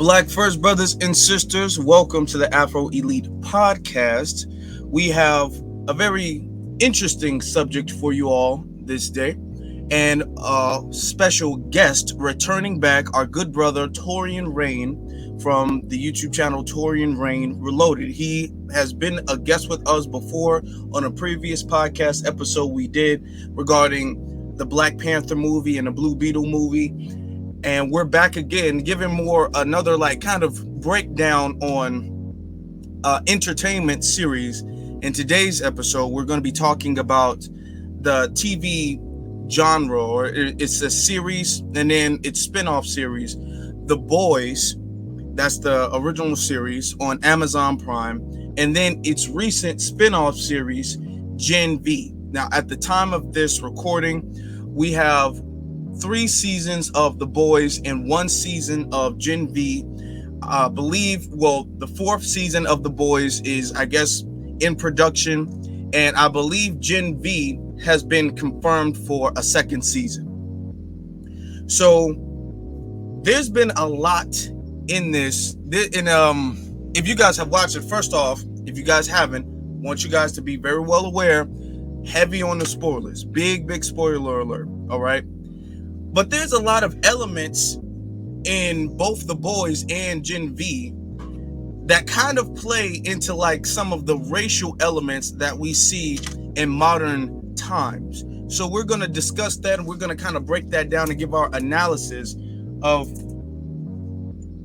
Black First Brothers and Sisters, welcome to the Afro Elite Podcast. We have a very interesting subject for you all this day, and a special guest returning back, our good brother Taurean Reign from the YouTube channel Taurean Reign Reloaded. He has been a guest with us before on a previous podcast episode we did regarding the Black Panther movie and the Blue Beetle movie. And we're back again, giving another kind of breakdown on entertainment series. In today's episode, we're going to be talking about the TV genre, or it's a series, and then its spin-off series, The Boys. That's the original series on Amazon Prime, and then its recent spin-off series, Gen V. Now, at the time of this recording, we have 3 seasons of The Boys and 1 season of Gen V. I believe, the 4th season of The Boys is, in production, and I believe Gen V has been confirmed for a 2nd season. So there's been a lot in this, and if you guys have watched it, first off, if you guys haven't, I want you guys to be very well aware, heavy on the spoilers, big spoiler alert, all right? But there's a lot of elements in both The Boys and Gen V that kind of play into some of the racial elements that we see in modern times. So we're going to discuss that, and we're going to kind of break that down and give our analysis of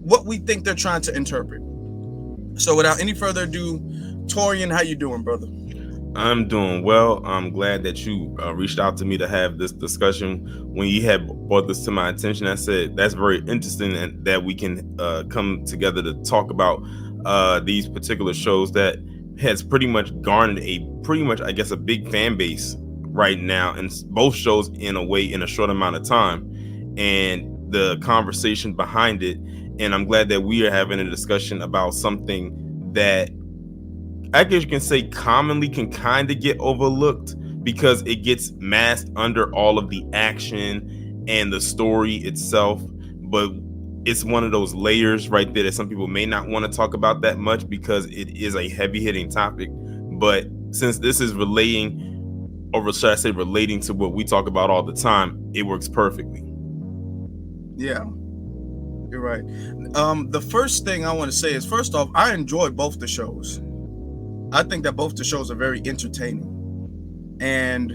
what we think they're trying to interpret. So without any further ado, Taurean, how you doing, brother? I'm doing well. I'm glad that you reached out to me to have this discussion. When you had brought this to my attention, I said that's very interesting, and that we can come together to talk about these particular shows that has pretty much garnered a big fan base right now, and both shows in a short amount of time, and the conversation behind it. And I'm glad that we are having a discussion about something that I guess you can say commonly can kind of get overlooked because it gets masked under all of the action and the story itself. But it's one of those layers right there that some people may not want to talk about that much because it is a heavy hitting topic. But since this is relating, or should I say relating to what we talk about all the time, it works perfectly. Yeah, you're right. The first thing I want to say is, first off, I enjoyed both the shows. I think that both the shows are very entertaining, and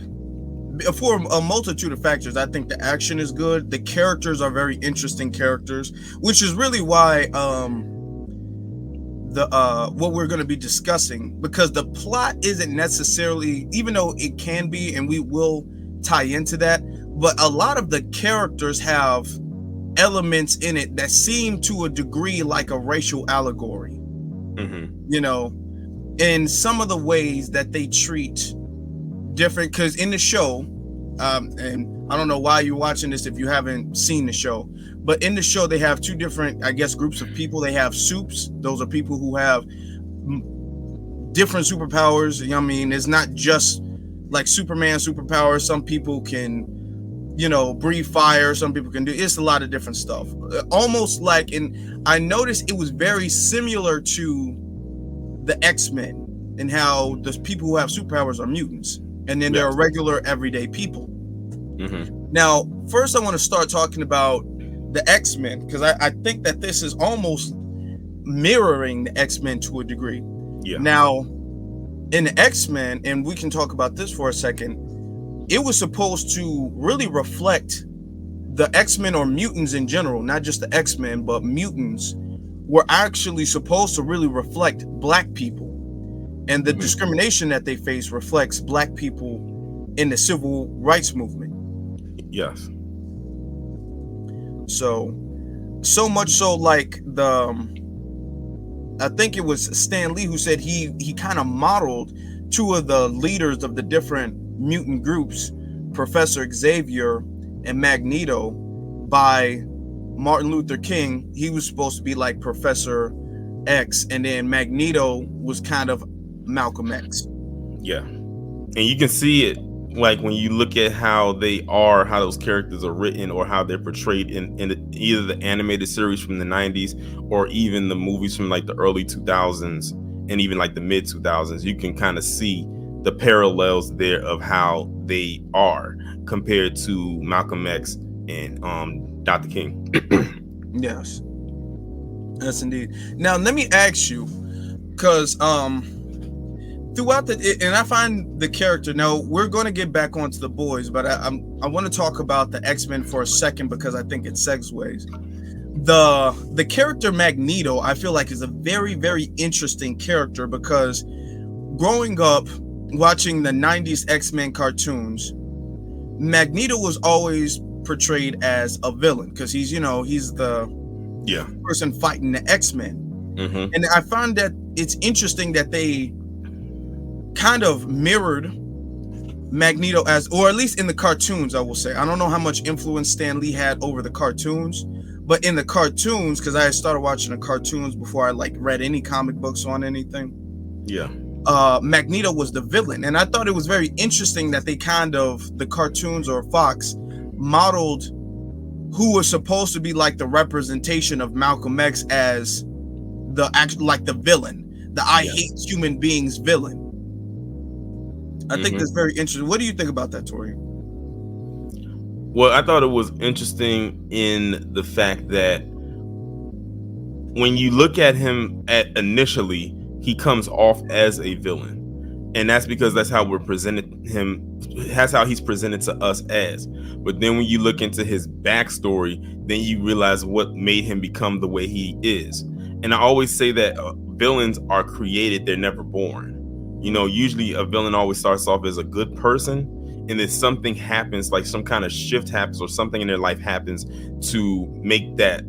for a multitude of factors, I think the action is good. The characters are very interesting characters, which is really why what we're going to be discussing, because the plot isn't necessarily, even though it can be, and we will tie into that, but a lot of the characters have elements in it that seem to a degree like a racial allegory. Mm-hmm. In some of the ways that they treat different, because in the show, and I don't know why you're watching this if you haven't seen the show, but in the show they have 2 different, groups of people. They have soups. Those are people who have different superpowers. You know what I mean? It's not just like Superman superpowers. Some people can, breathe fire. Some people can do, it's a lot of different stuff. Almost like, and I noticed it was very similar to the X-Men, and how the people who have superpowers are mutants, and then there are regular everyday people. Mm-hmm. Now, first I want to start talking about the X-Men, because I think that this is almost mirroring the X-Men to a degree. Yeah. Now, in the X-Men, and we can talk about this for a second, it was supposed to really reflect the X-Men, or mutants in general, not just the X-Men, but mutants were actually supposed to really reflect Black people, and the discrimination that they face reflects Black people in the civil rights movement. Yes. So much so, like I think it was Stan Lee who said he kind of modeled 2 of the leaders of the different mutant groups, Professor Xavier and Magneto, by Martin Luther King. He was supposed to be like Professor X, and then Magneto was kind of Malcolm X. Yeah, and you can see it like when you look at how those characters are written, or how they're portrayed in either the animated series from the 90s, or even the movies from like the early 2000s and even like the mid 2000s, you can kind of see the parallels there of how they are compared to Malcolm X and Dr. King. Yes. Yes, indeed. Now, let me ask you, because throughout and I find the character. Now, we're going to get back onto the boys, but I want to talk about the X-Men for a second, because I think it segues. The character Magneto, I feel like, is a very, very interesting character, because growing up watching the 90s X-Men cartoons, Magneto was always portrayed as a villain, because he's the person fighting the X-Men. Mm-hmm. And I find that it's interesting that they kind of mirrored Magneto as, or at least in the cartoons, I will say. I don't know how much influence Stan Lee had over the cartoons, but in the cartoons, because I had started watching the cartoons before I like read any comic books on anything. Yeah. Magneto was the villain, and I thought it was very interesting that they the cartoons, or Fox, modeled who was supposed to be like the representation of Malcolm X as the villain, the I hate human beings villain. I think that's very interesting. What do you think about that, Tori? Well, I thought it was interesting in the fact that when you look at him initially, he comes off as a villain. And that's because that's how we're presented him. That's how he's presented to us as. But then when you look into his backstory, then you realize what made him become the way he is. And I always say that villains are created, they're never born. Usually a villain always starts off as a good person, and then something happens, like some kind of shift happens, or something in their life happens to make that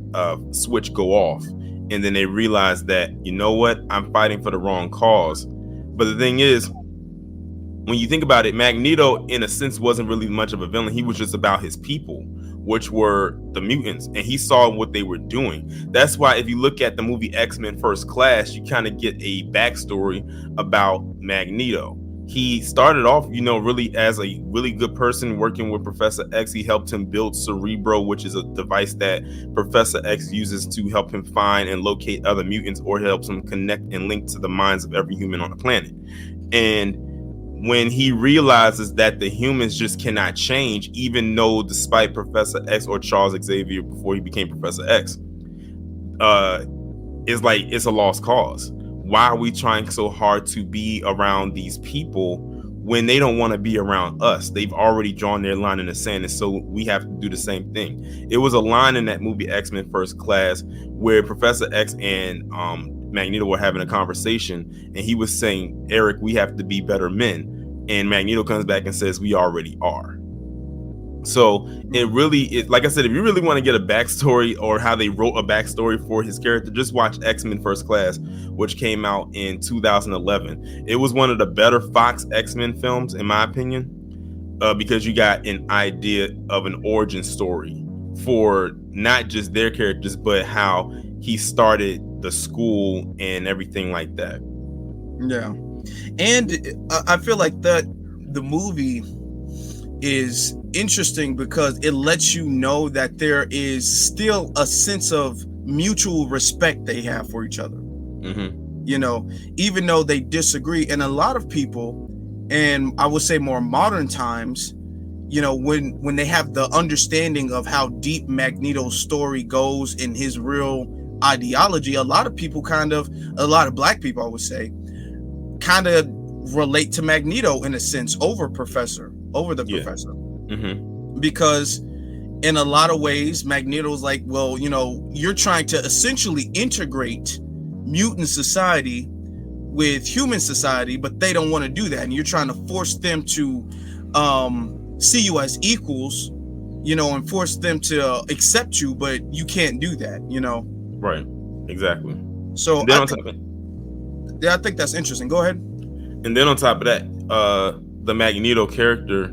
switch go off. And then they realize that, you know what, I'm fighting for the wrong cause. But the thing is, when you think about it, Magneto, in a sense, wasn't really much of a villain. He was just about his people, which were the mutants, and he saw what they were doing. That's why if you look at the movie X-Men First Class, you kind of get a backstory about Magneto. He started off, really as a really good person working with Professor X. He helped him build Cerebro, which is a device that Professor X uses to help him find and locate other mutants, or helps him connect and link to the minds of every human on the planet. And when he realizes that the humans just cannot change, even though despite Professor X, or Charles Xavier before he became Professor X, it's a lost cause. Why are we trying so hard to be around these people when they don't want to be around us? They've already drawn their line in the sand, and so we have to do the same thing. It was a line in that movie X-Men First Class where Professor X and Magneto were having a conversation, and he was saying, Eric, we have to be better men. And Magneto comes back and says, we already are. So it really is, like I said, if you really want to get a backstory, or how they wrote a backstory for his character, just watch X-Men First Class, which came out in 2011. It was one of the better Fox X-Men films, in my opinion, because you got an idea of an origin story for not just their characters, but how he started the school and everything like that. Yeah. And I feel like that the movie is interesting because it lets you know that there is still a sense of mutual respect they have for each other. Even though they disagree. And a lot of people, and I would say more modern times, when they have the understanding of how deep Magneto's story goes in his real ideology, a lot of black people, I would say, kind of relate to Magneto in a sense over the professor. Because in a lot of ways, Magneto's like, well, you're trying to essentially integrate mutant society with human society, but they don't want to do that, and you're trying to force them to see you as equals, and force them to accept you, but you can't do that, Right, exactly. So I think that's interesting. Go ahead. And then on top of that, the Magneto character,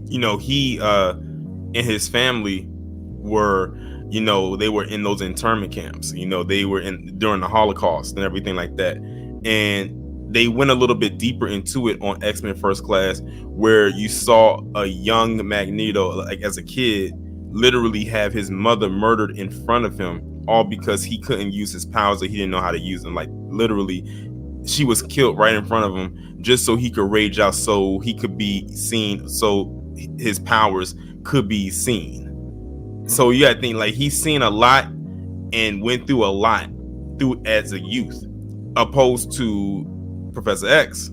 he and his family were, they were in those internment camps. They were during the Holocaust and everything like that. And they went a little bit deeper into it on X-Men First Class, where you saw a young Magneto, like as a kid, literally have his mother murdered in front of him, all because he couldn't use his powers or he didn't know how to use them. Like literally, she was killed right in front of him just so he could rage out, so he could be seen, so his powers could be seen. So you gotta think, like, he's seen a lot and went through a lot through as a youth, opposed to Professor X.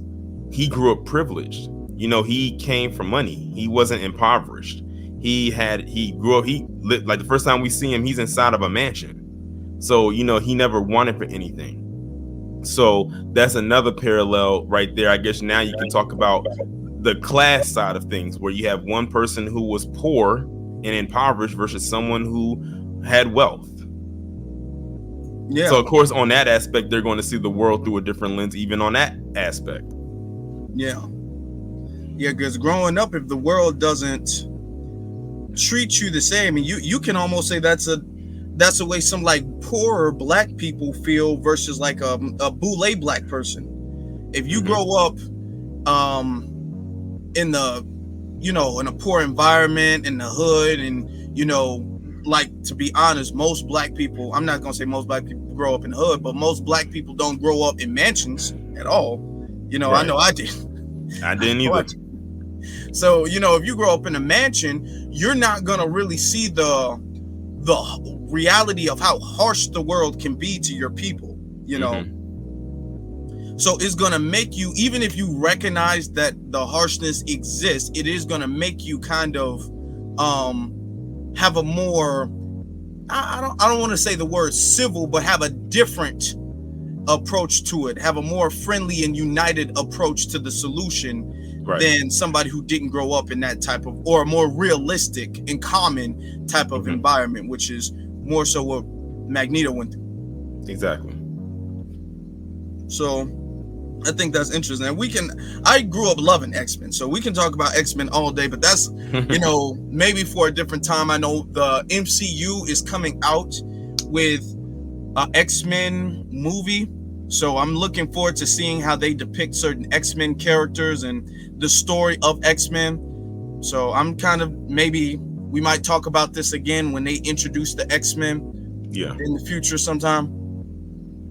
He grew up privileged. You know, he came from money. He wasn't impoverished. He grew up, like the first time we see him, he's inside of a mansion. So, you know, he never wanted for anything. So that's another parallel right there. I guess now you can talk about the class side of things, where you have one person who was poor and impoverished versus someone who had wealth. Yeah. So of course, on that aspect, they're going to see the world through a different lens, even on that aspect. Yeah. Yeah, because growing up, if the world doesn't treat you the same, and you can almost say that's the way some like poorer black people feel versus like a boule black person. If you grow up in the, you know, in a poor environment in the hood, and you know, like, to be honest, most black people, I'm not gonna say most black people grow up in the hood, but most black people don't grow up in mansions at all. You know, right. I know I did. I didn't either. So, you know, if you grow up in a mansion, you're not gonna really see the reality of how harsh the world can be to your people, you know. So it's gonna make you, even if you recognize that the harshness exists, it is gonna make you kind of have a more, I don't want to say the word civil, but have a different approach to it, have a more friendly and united approach to the solution, right, than somebody who didn't grow up in that type of, or a more realistic and common type of environment, which is more so what Magneto went through. Exactly. So I think that's interesting. And I grew up loving X-Men, so we can talk about X-Men all day, but that's, you know, maybe for a different time. I know the MCU is coming out with an X-Men movie, so I'm looking forward to seeing how they depict certain X-Men characters and the story of X-Men. So I'm kind of, maybe we might talk about this again when they introduce the X-Men in the future sometime,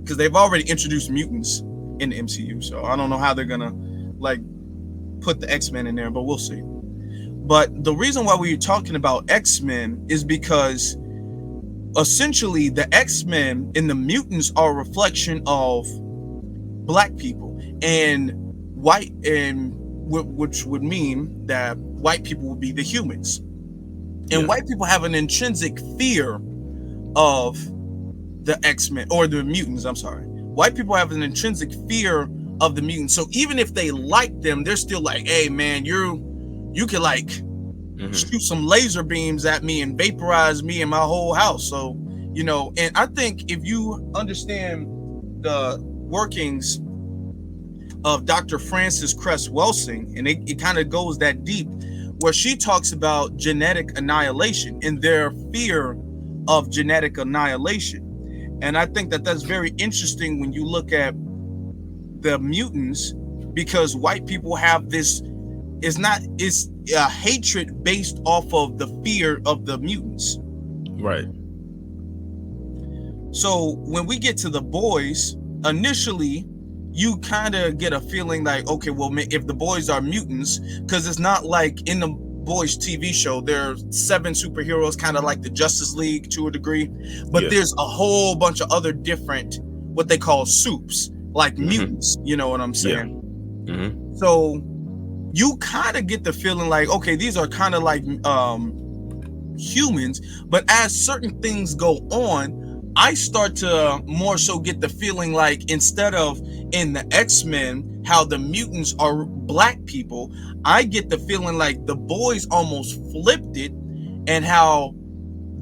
because they've already introduced mutants in the MCU, so I don't know how they're gonna like put the X-Men in there, but we'll see. But the reason why we're talking about X-Men is because essentially the X-Men and the mutants are a reflection of black people and white, and which would mean that white people would be the humans, and white people have an intrinsic fear of the X-Men, or the mutants, I'm sorry. White people have an intrinsic fear of the mutants. So even if they like them, they're still like, hey man, you can like shoot some laser beams at me and vaporize me and my whole house. So, you know, and I think if you understand the workings of Dr. Frances Cress Welsing, and it kind of goes that deep, where she talks about genetic annihilation and their fear of genetic annihilation. And I think that that's very interesting when you look at the mutants, because white people have this, it's a hatred based off of the fear of the mutants. Right. So when we get to the boys, initially, you kind of get a feeling like, okay, well, if the boys are mutants, because it's not like in the Boys TV show, there are 7 superheroes, kind of like the Justice League to a degree, but there's a whole bunch of other different, what they call soups, like mutants, you know what I'm saying? So you kind of get the feeling like, okay, these are kind of like humans, but as certain things go on, I start to more so get the feeling like, instead of in the X-Men, how the mutants are black people, I get the feeling like the boys almost flipped it, and how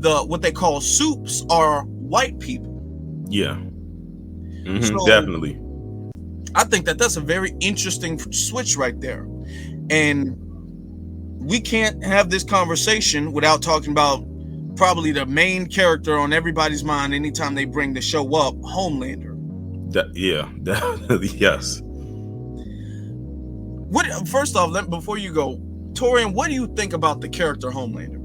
what they call soups are white people. Yeah. So definitely. I think that that's a very interesting switch right there. And we can't have this conversation without talking about probably the main character on everybody's mind anytime they bring the show up, Homelander. Definitely, yes. What? First off, before you go, Taurean, what do you think about the character Homelander?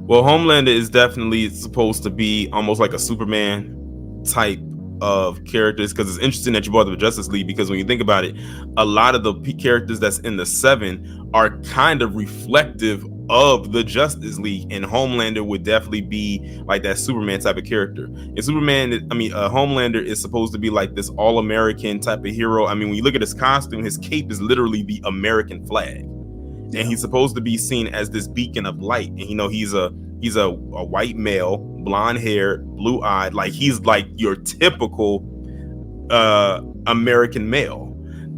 Well, Homelander is definitely supposed to be almost like a Superman type of characters, because it's interesting that you brought up the Justice League, because when you think about it, a lot of the characters that's in the 7 are kind of reflective of the Justice League, and Homelander would definitely be like that Superman type of character. And Homelander is supposed to be like this all-American type of hero. I mean, when you look at his costume, his cape is literally the American flag. And he's supposed to be seen as this beacon of light. And he's a white male, blonde hair, blue eyed, like he's like your typical American male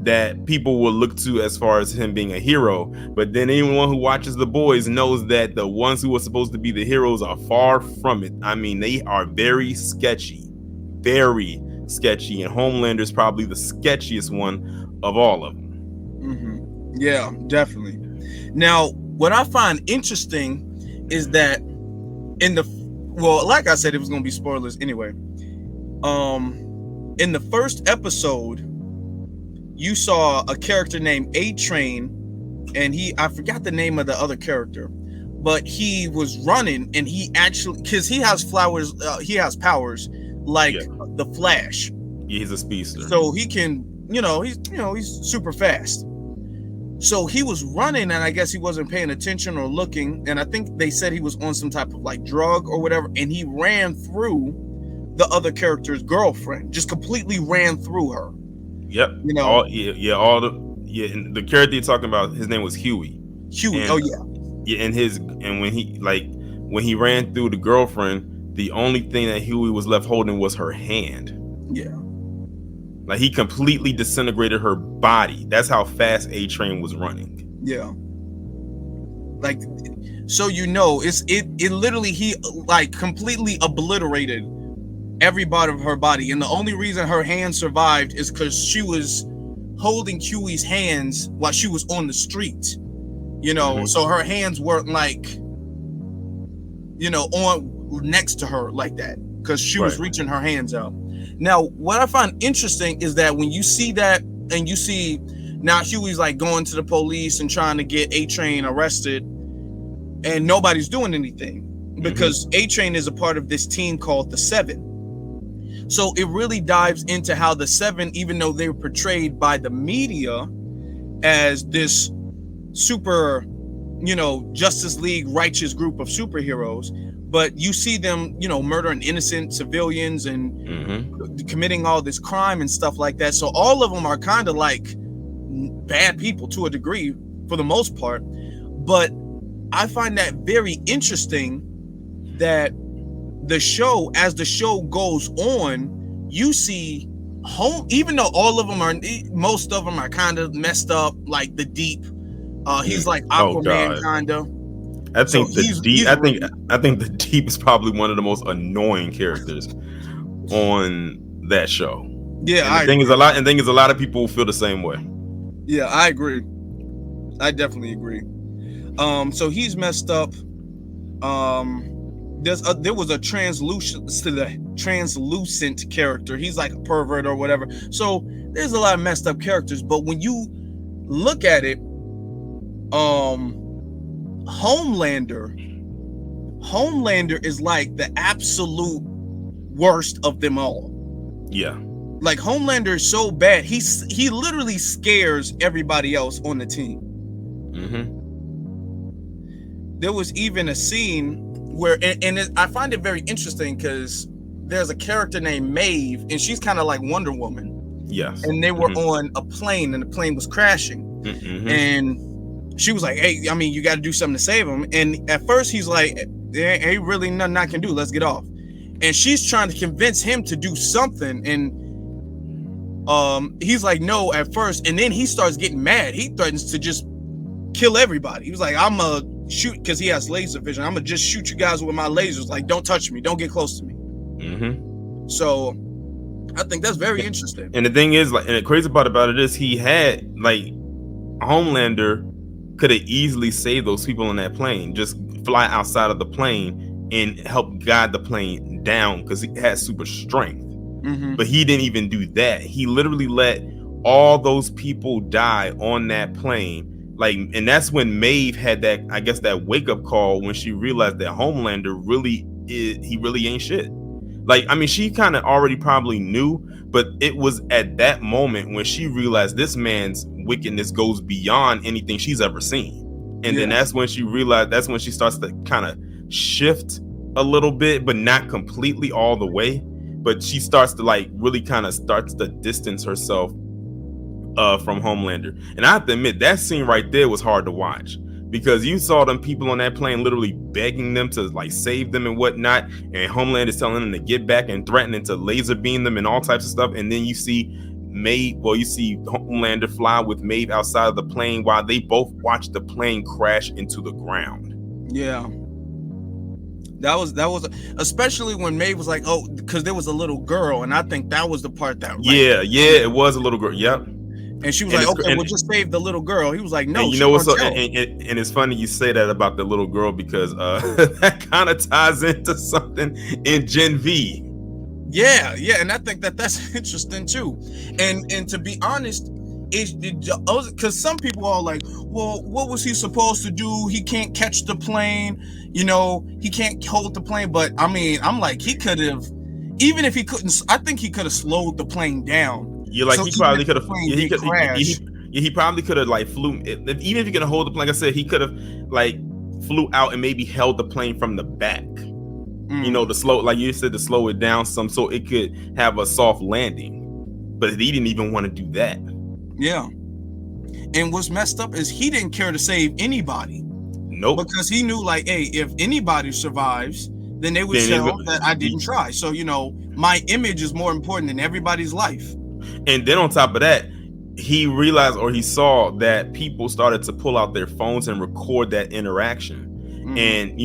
that people will look to as far as him being a hero. But then anyone who watches The Boys knows that the ones who are supposed to be the heroes are far from it. I mean, they are very sketchy, and Homelander is probably the sketchiest one of all of them. Mm-hmm. Yeah, definitely. Now, what I find interesting is that like I said, it was going to be spoilers anyway. In the first episode, you saw a character named A-Train, and I forgot the name of the other character, but he was running, and he actually, because he has powers like the Flash. Yeah, he's a speedster. So he can, he's super fast. So he was running, and I guess he wasn't paying attention or looking. And I think they said he was on some type of like drug or whatever. And he ran through the other character's girlfriend, just completely ran through her. Yep. And the character you're talking about, his name was Huey. And, Yeah. And when he ran through the girlfriend, the only thing that Huey was left holding was her hand. Yeah. Like, he completely disintegrated her body. That's how fast A-Train was running. Yeah. Like, so it literally, he like completely obliterated every part of her body. And the only reason her hand survived is because she was holding Huey's hands while she was on the street. Mm-hmm. So her hands weren't like, on next to her like that, because she was reaching her hands out. Now, what I find interesting is that when you see that, and you see now Huey's like going to the police and trying to get A-Train arrested, and nobody's doing anything because A-Train is a part of this team called the 7. So it really dives into how the 7, even though they were portrayed by the media as this super, Justice League righteous group of superheroes, but you see them, murdering innocent civilians and committing all this crime and stuff like that. So all of them are kind of like bad people to a degree for the most part. But I find that very interesting that as the show goes on, you see even though most of them are kind of messed up, like the Deep, he's like Aquaman kind of. I think the Deep is probably one of the most annoying characters on that show. Yeah, and the thing is a lot of people feel the same way. Yeah, I agree. I definitely agree. So he's messed up. There was a translucent character. He's like a pervert or whatever. So there's a lot of messed up characters. But when you look at it, Homelander is like the absolute worst of them all. Yeah. Like, Homelander is so bad. He literally scares everybody else on the team. There was even a scene where, I find it very interesting because there's a character named Maeve, and she's kind of like Wonder Woman. Yes. And they were on a plane, and the plane was crashing. And she was like, hey, I mean, you got to do something to save him. And at first he's like, there ain't really nothing I can do. Let's get off. And she's trying to convince him to do something. And he's like, no, at first. And then he starts getting mad. He threatens to just kill everybody. He was like, I'm going to shoot, because he has laser vision. I'm going to just shoot you guys with my lasers. Like, don't touch me. Don't get close to me. So I think that's very interesting. And the thing is, like, and the crazy part about it is he had, like, Homelander could have easily saved those people on that plane. Just fly outside of the plane and help guide the plane down, because he had super strength. But he didn't even do that. He literally let all those people die on that plane. Like, and that's when Maeve had that, I guess, that wake up call when she realized that Homelander really he really ain't shit. Like, I mean, she kind of already probably knew, but it was at that moment when she realized this man's wickedness goes beyond anything she's ever seen. And then that's when she realized, that's when she starts to kind of shift a little bit, but not completely all the way. But she starts to like really kind of starts to distance herself from Homelander. And I have to admit, that scene right there was hard to watch, because you saw them people on that plane literally begging them to like save them and whatnot, and Homeland is telling them to get back and threatening to laser beam them and all types of stuff. And then you see you see Homelander fly with Maeve outside of the plane while they both watch the plane crash into the ground. Yeah. That was especially when Maeve was like, oh, because there was a little girl, and I think that was the part that it was a little girl. Yep. And she was like, okay, we'll just save the little girl. He was like, no, you know what's so, and it's funny you say that about the little girl, because that kind of ties into something in Gen V. Yeah, and I think that's interesting too. And to be honest, because some people are like, well, what was he supposed to do? He can't catch the plane, he can't hold the plane. But I mean, I'm like, he could have, even if he couldn't, I think he could have slowed the plane down. Yeah, like, so he probably could have. He probably could have like flew. Even if he could hold the plane, like I said, he could have like flew out and maybe held the plane from the back. To slow, like you said, to slow it down some, so it could have a soft landing. But he didn't even want to do that. Yeah. And what's messed up is he didn't care to save anybody. Nope. Because he knew, like, hey, if anybody survives, then they would tell that I didn't try. So, my image is more important than everybody's life. And then on top of that, he realized, or he saw that people started to pull out their phones and record that interaction. Mm-hmm. And,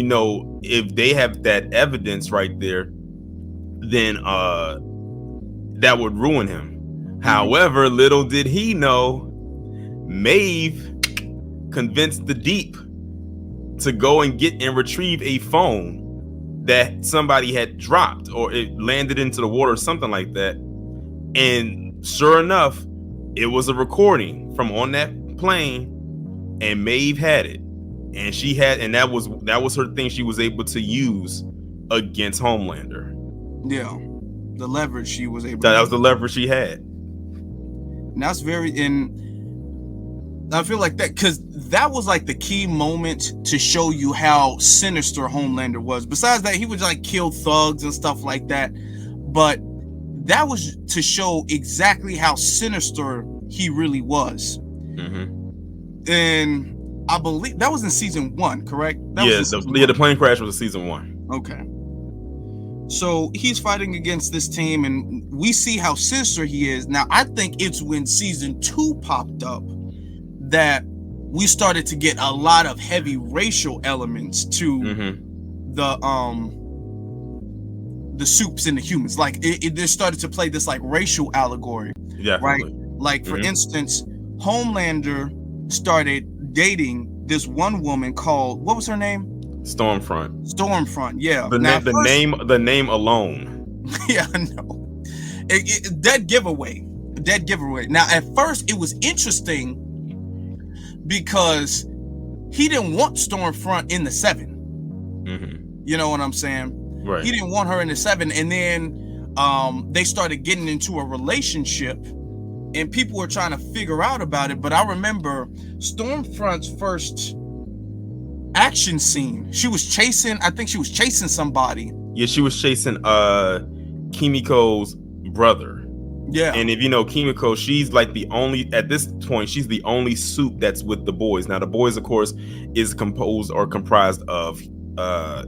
if they have that evidence right there, then that would ruin him. Mm-hmm. However, little did he know, Maeve convinced the Deep to go and get and retrieve a phone that somebody had dropped, or it landed into the water or something like that. And sure enough, it was a recording from on that plane, and Maeve had it, and that was her thing she was able to use against Homelander. Yeah, the leverage she was able. That was the leverage she had. And that's I feel like that, because that was like the key moment to show you how sinister Homelander was. Besides that, he would like kill thugs and stuff like that, but that was to show exactly how sinister he really was. Mm-hmm. And I believe that was in season 1, correct? The plane crash was in season 1. Okay. So he's fighting against this team, and we see how sinister he is. Now, I think it's when season 2 popped up that we started to get a lot of heavy racial elements to the Supes and the humans. Like it started to play this like racial allegory. Yeah. Right. Like for instance, Homelander started dating this one woman called, what was her name? Stormfront. Yeah. The name alone. Yeah, I know. Dead giveaway. Now, at first, it was interesting because he didn't want Stormfront in the 7. Mm-hmm. You know what I'm saying? Right. He didn't want her in the 7, and then they started getting into a relationship, and people were trying to figure out about it. But I remember Stormfront's first action scene. She was chasing somebody. Yeah, she was chasing Kimiko's brother. Yeah. And if you know Kimiko, she's like at this point, she's the only Supe that's with the boys. Now, the boys, of course, is comprised of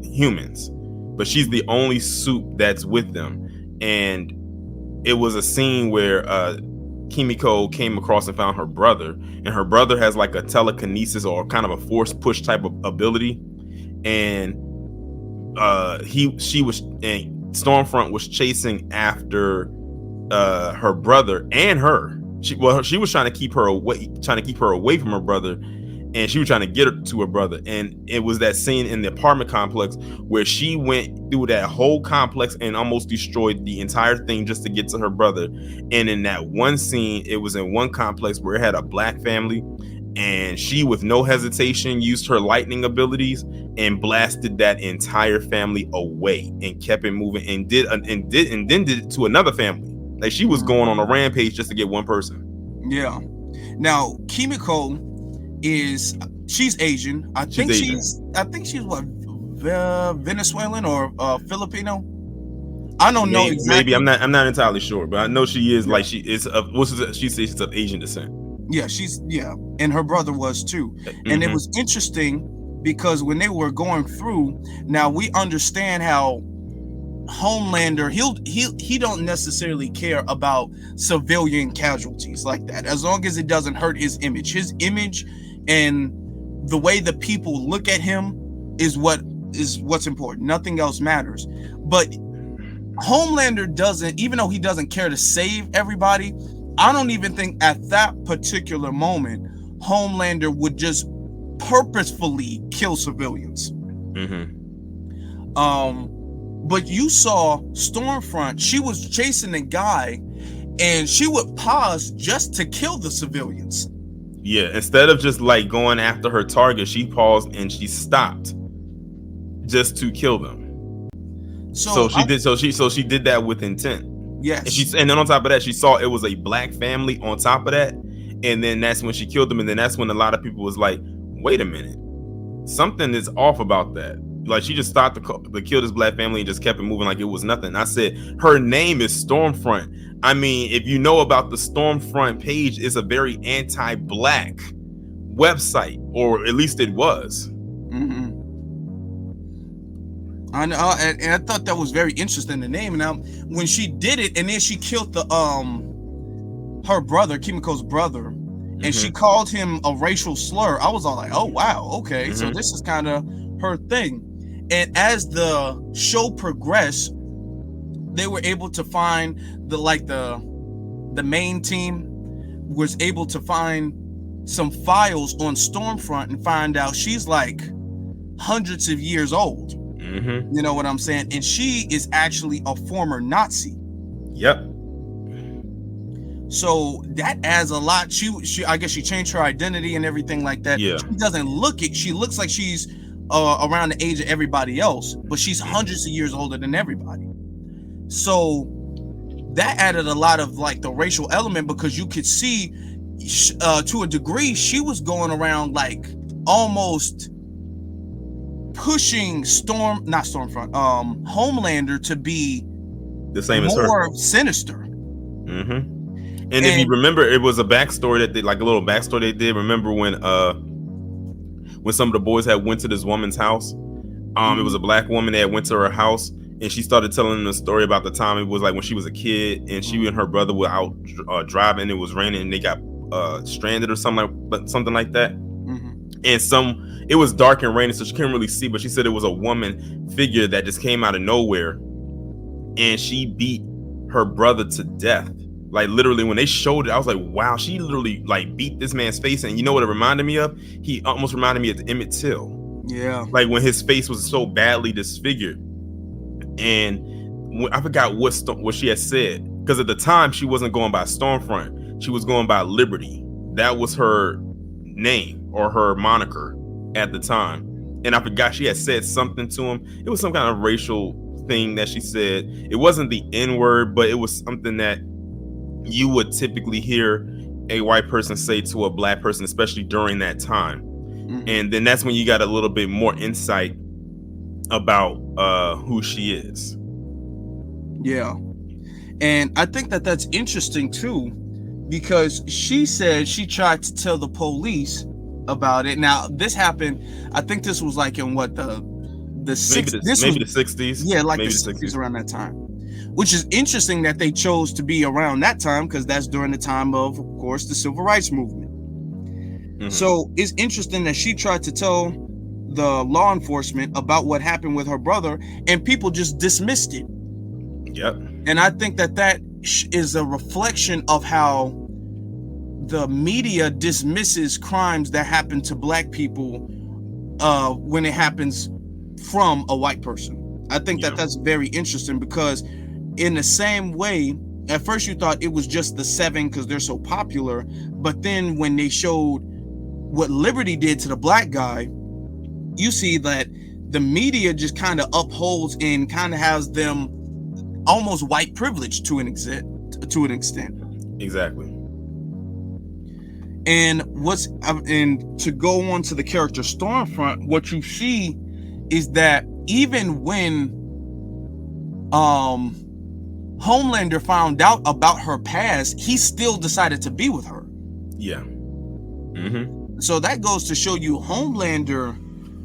humans, but she's the only Supe that's with them. And it was a scene where Kimiko came across and found her brother, and her brother has like a telekinesis or kind of a force push type of ability, and Stormfront was chasing after her brother and her. She was trying to keep her away from her brother, and she was trying to get her to her brother. And it was that scene in the apartment complex where she went through that whole complex and almost destroyed the entire thing just to get to her brother. And in that one scene, it was in one complex where it had a black family, and she, with no hesitation, used her lightning abilities and blasted that entire family away and kept it moving, and then did it to another family. Like, she was going on a rampage just to get one person. Yeah. Now, Kimiko she's Asian. I think she's what, Venezuelan or Filipino. I don't know exactly. Maybe I'm not entirely sure, but I know she is. Like, she is of she's of Asian descent. Yeah, and her brother was too. And it was interesting because when they were going through, now we understand how Homelander, he don't necessarily care about civilian casualties like that, as long as it doesn't hurt his image and the way the people look at him is what's important. Nothing else matters. But Homelander doesn't, even though he doesn't care to save everybody, I don't even think at that particular moment Homelander would just purposefully kill civilians. But you saw Stormfront, she was chasing a guy and she would pause just to kill the civilians. Yeah, instead of just like going after her target, she paused and she stopped just to kill them. So she did that with intent. Yes. And then on top of that, she saw it was a black family on top of that, and then that's when she killed them. And then that's when a lot of people was like, wait a minute, something is off about that. Like, she just stopped to kill this black family and just kept it moving like it was nothing. I said, her name is Stormfront. I mean, if you know about the Stormfront page, it's a very anti-black website, or at least it was. I know, and I thought that was very interesting, the name. Now, when she did it, and then she killed her brother, Kimiko's brother, and she called him a racial slur, I was all like, oh wow, okay, so this is kind of her thing. And as the show progressed, they were able to find the main team was able to find some files on Stormfront and find out she's like hundreds of years old. You know what I'm saying? And she is actually a former Nazi. Yep. So that adds a lot. She I guess she changed her identity and everything like that. Yeah. She doesn't look it. She looks like she's around the age of everybody else, but she's hundreds of years older than everybody. So that added a lot of like the racial element, because you could see to a degree she was going around like almost pushing Homelander to be the same as her, more sinister. And if you remember, it was a backstory that they, like a little backstory they did. Remember when some of the boys had went to this woman's house? It was a black woman that went to her house, and she started telling them a story about the time it was like when she was a kid, and she and her brother were out driving. It was raining, and they got stranded or something like that. And it was dark and rainy, so she couldn't really see. But she said it was a woman figure that just came out of nowhere, and she beat her brother to death. Like, literally, when they showed it, I was like, wow, she literally like beat this man's face. And you know what it reminded me of? He almost reminded me of Emmett Till. Yeah. Like, when his face was so badly disfigured. And I forgot what she had said, because at the time she wasn't going by Stormfront. She was going by Liberty. That was her name or her moniker at the time. And I forgot, she had said something to him. It was some kind of racial thing that she said. It wasn't the N-word, but it was something that you would typically hear a white person say to a black person, especially during that time. And then that's when you got a little bit more insight about who she is. Yeah. And I think that that's interesting too, because she said she tried to tell the police about it. Now, this happened, I think this was like in what, the 60s? Maybe the 60s. Yeah, like maybe the 60s, around that time. Which is interesting that they chose to be around that time, because that's during the time of course, the Civil Rights Movement. So it's interesting that she tried to tell the law enforcement about what happened with her brother, and people just dismissed it. Yep. And I think that is a reflection of how the media dismisses crimes that happen to black people when it happens from a white person. I think that that's very interesting, because in the same way, at first you thought it was just the 7 because they're so popular, but then when they showed what Liberty did to the black guy, you see that the media just kind of upholds and kind of has them almost white privilege to an extent. Exactly. And to go on to the character Stormfront, what you see is that even when Homelander found out about her past, he still decided to be with her. Yeah. So that goes to show you Homelander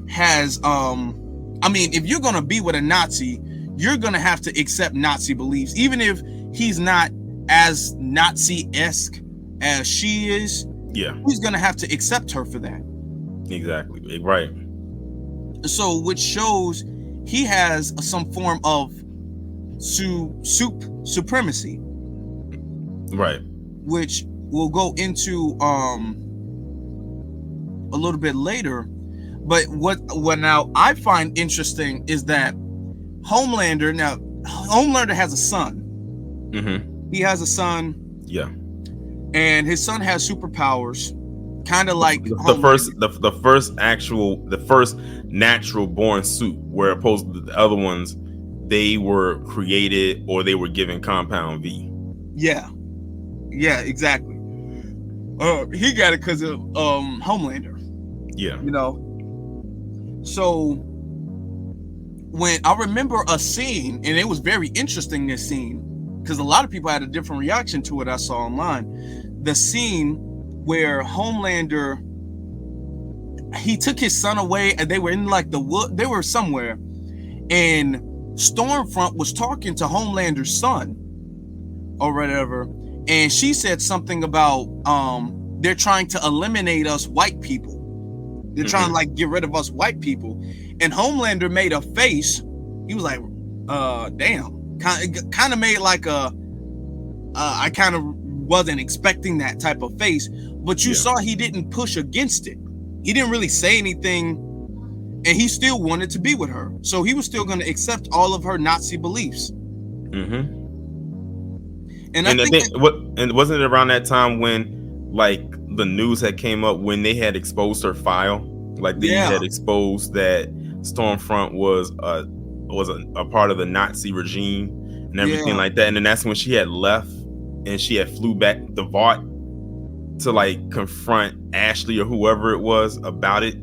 has I mean, if you're gonna be with a Nazi, you're gonna have to accept Nazi beliefs, even if he's not as Nazi-esque as she is. Yeah, he's gonna have to accept her for that. Exactly. Right. So which shows he has some form of supremacy, right, which we'll go into a little bit later. But what now I find interesting is that Homelander has a son. He has a son. Yeah. And his son has superpowers, kind of like the first natural born suit, where opposed to the other ones, they were created or they were given Compound V. Yeah, exactly. He got it because of Homelander. Yeah. So when I remember a scene, and it was very interesting, this scene, because a lot of people had a different reaction to it I saw online. The scene where Homelander, he took his son away, and they were in like the wood, they were somewhere, and Stormfront was talking to Homelander's son or whatever, and she said something about they're trying to eliminate us white people. They're trying to like get rid of us white people. And Homelander made a face. He was like, damn. Kind of made like I kind of wasn't expecting that type of face, but you saw he didn't push against it. He didn't really say anything, and he still wanted to be with her. So he was still going to accept all of her Nazi beliefs. And wasn't it around that time when like the news had came up when they had exposed her file? Like they had exposed that Stormfront was a part of the Nazi regime and everything like that. And then that's when she had left and she had flew back the vault to like confront Ashley or whoever it was about it.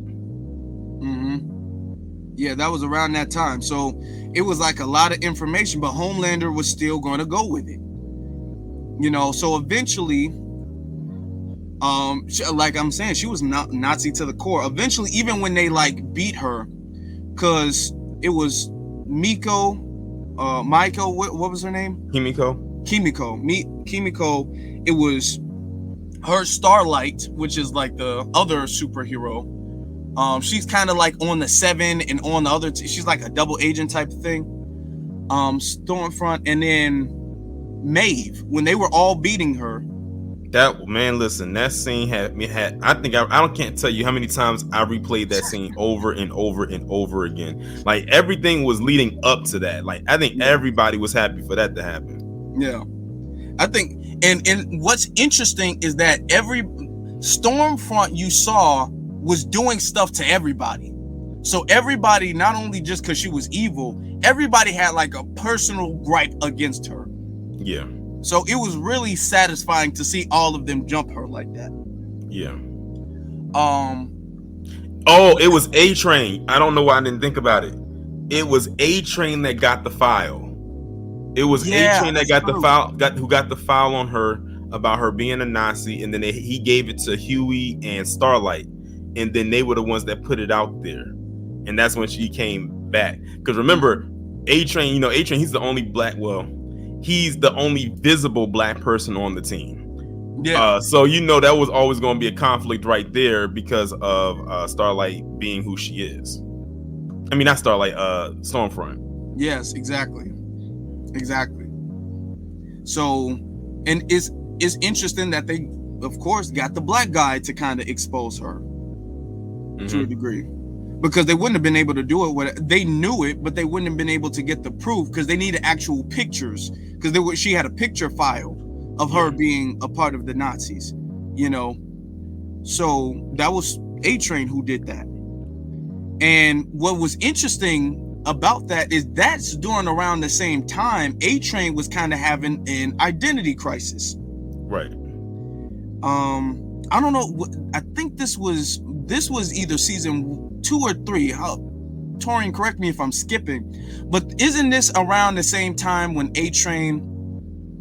Yeah, that was around that time. So it was like a lot of information, but Homelander was still going to go with it. So eventually, like I'm saying, she was not Nazi to the core. Eventually, even when they like beat her, because it was Michael, what was her name? Kimiko. It was her Starlight, which is like the other superhero. She's kind of like on the 7 and on the other. She's like a double agent type of thing. Stormfront, and then Maeve, when they were all beating her. That man, listen, that scene had I can't tell you how many times I replayed that scene over and over and over again. Like everything was leading up to that. Like I think everybody was happy for that to happen. Yeah, I think, and what's interesting is that every Stormfront you saw was doing stuff to everybody. So everybody, not only just because she was evil, everybody had like a personal gripe against her. Yeah. So it was really satisfying to see all of them jump her like that. Yeah. Oh, it was A-Train. I don't know why I didn't think about it. It was A-Train that got the file. It was A-Train that got the file, who got the file on her about her being a Nazi, and then he gave it to Huey and Starlight, and then they were the ones that put it out there, and that's when she came back. Because remember, A-Train, A-Train, he's the only he's the only visible black person on the team. Yeah. So that was always going to be a conflict right there because of Starlight being who she is. I mean, not Starlight, Stormfront. Yes, exactly. So, and it's interesting that of course, got the black guy to kind of expose her to a degree, because they wouldn't have been able to do it. They knew it, but they wouldn't have been able to get the proof because they needed actual pictures. Because she had a picture file of her being a part of the Nazis, you know. So that was A-Train who did that. And what was interesting about that is that's during around the same time A-Train was kind of having an identity crisis. Right. I don't know. I think this was either season 2 or 3. Taurean, correct me if I'm skipping, but isn't this around the same time when A-Train?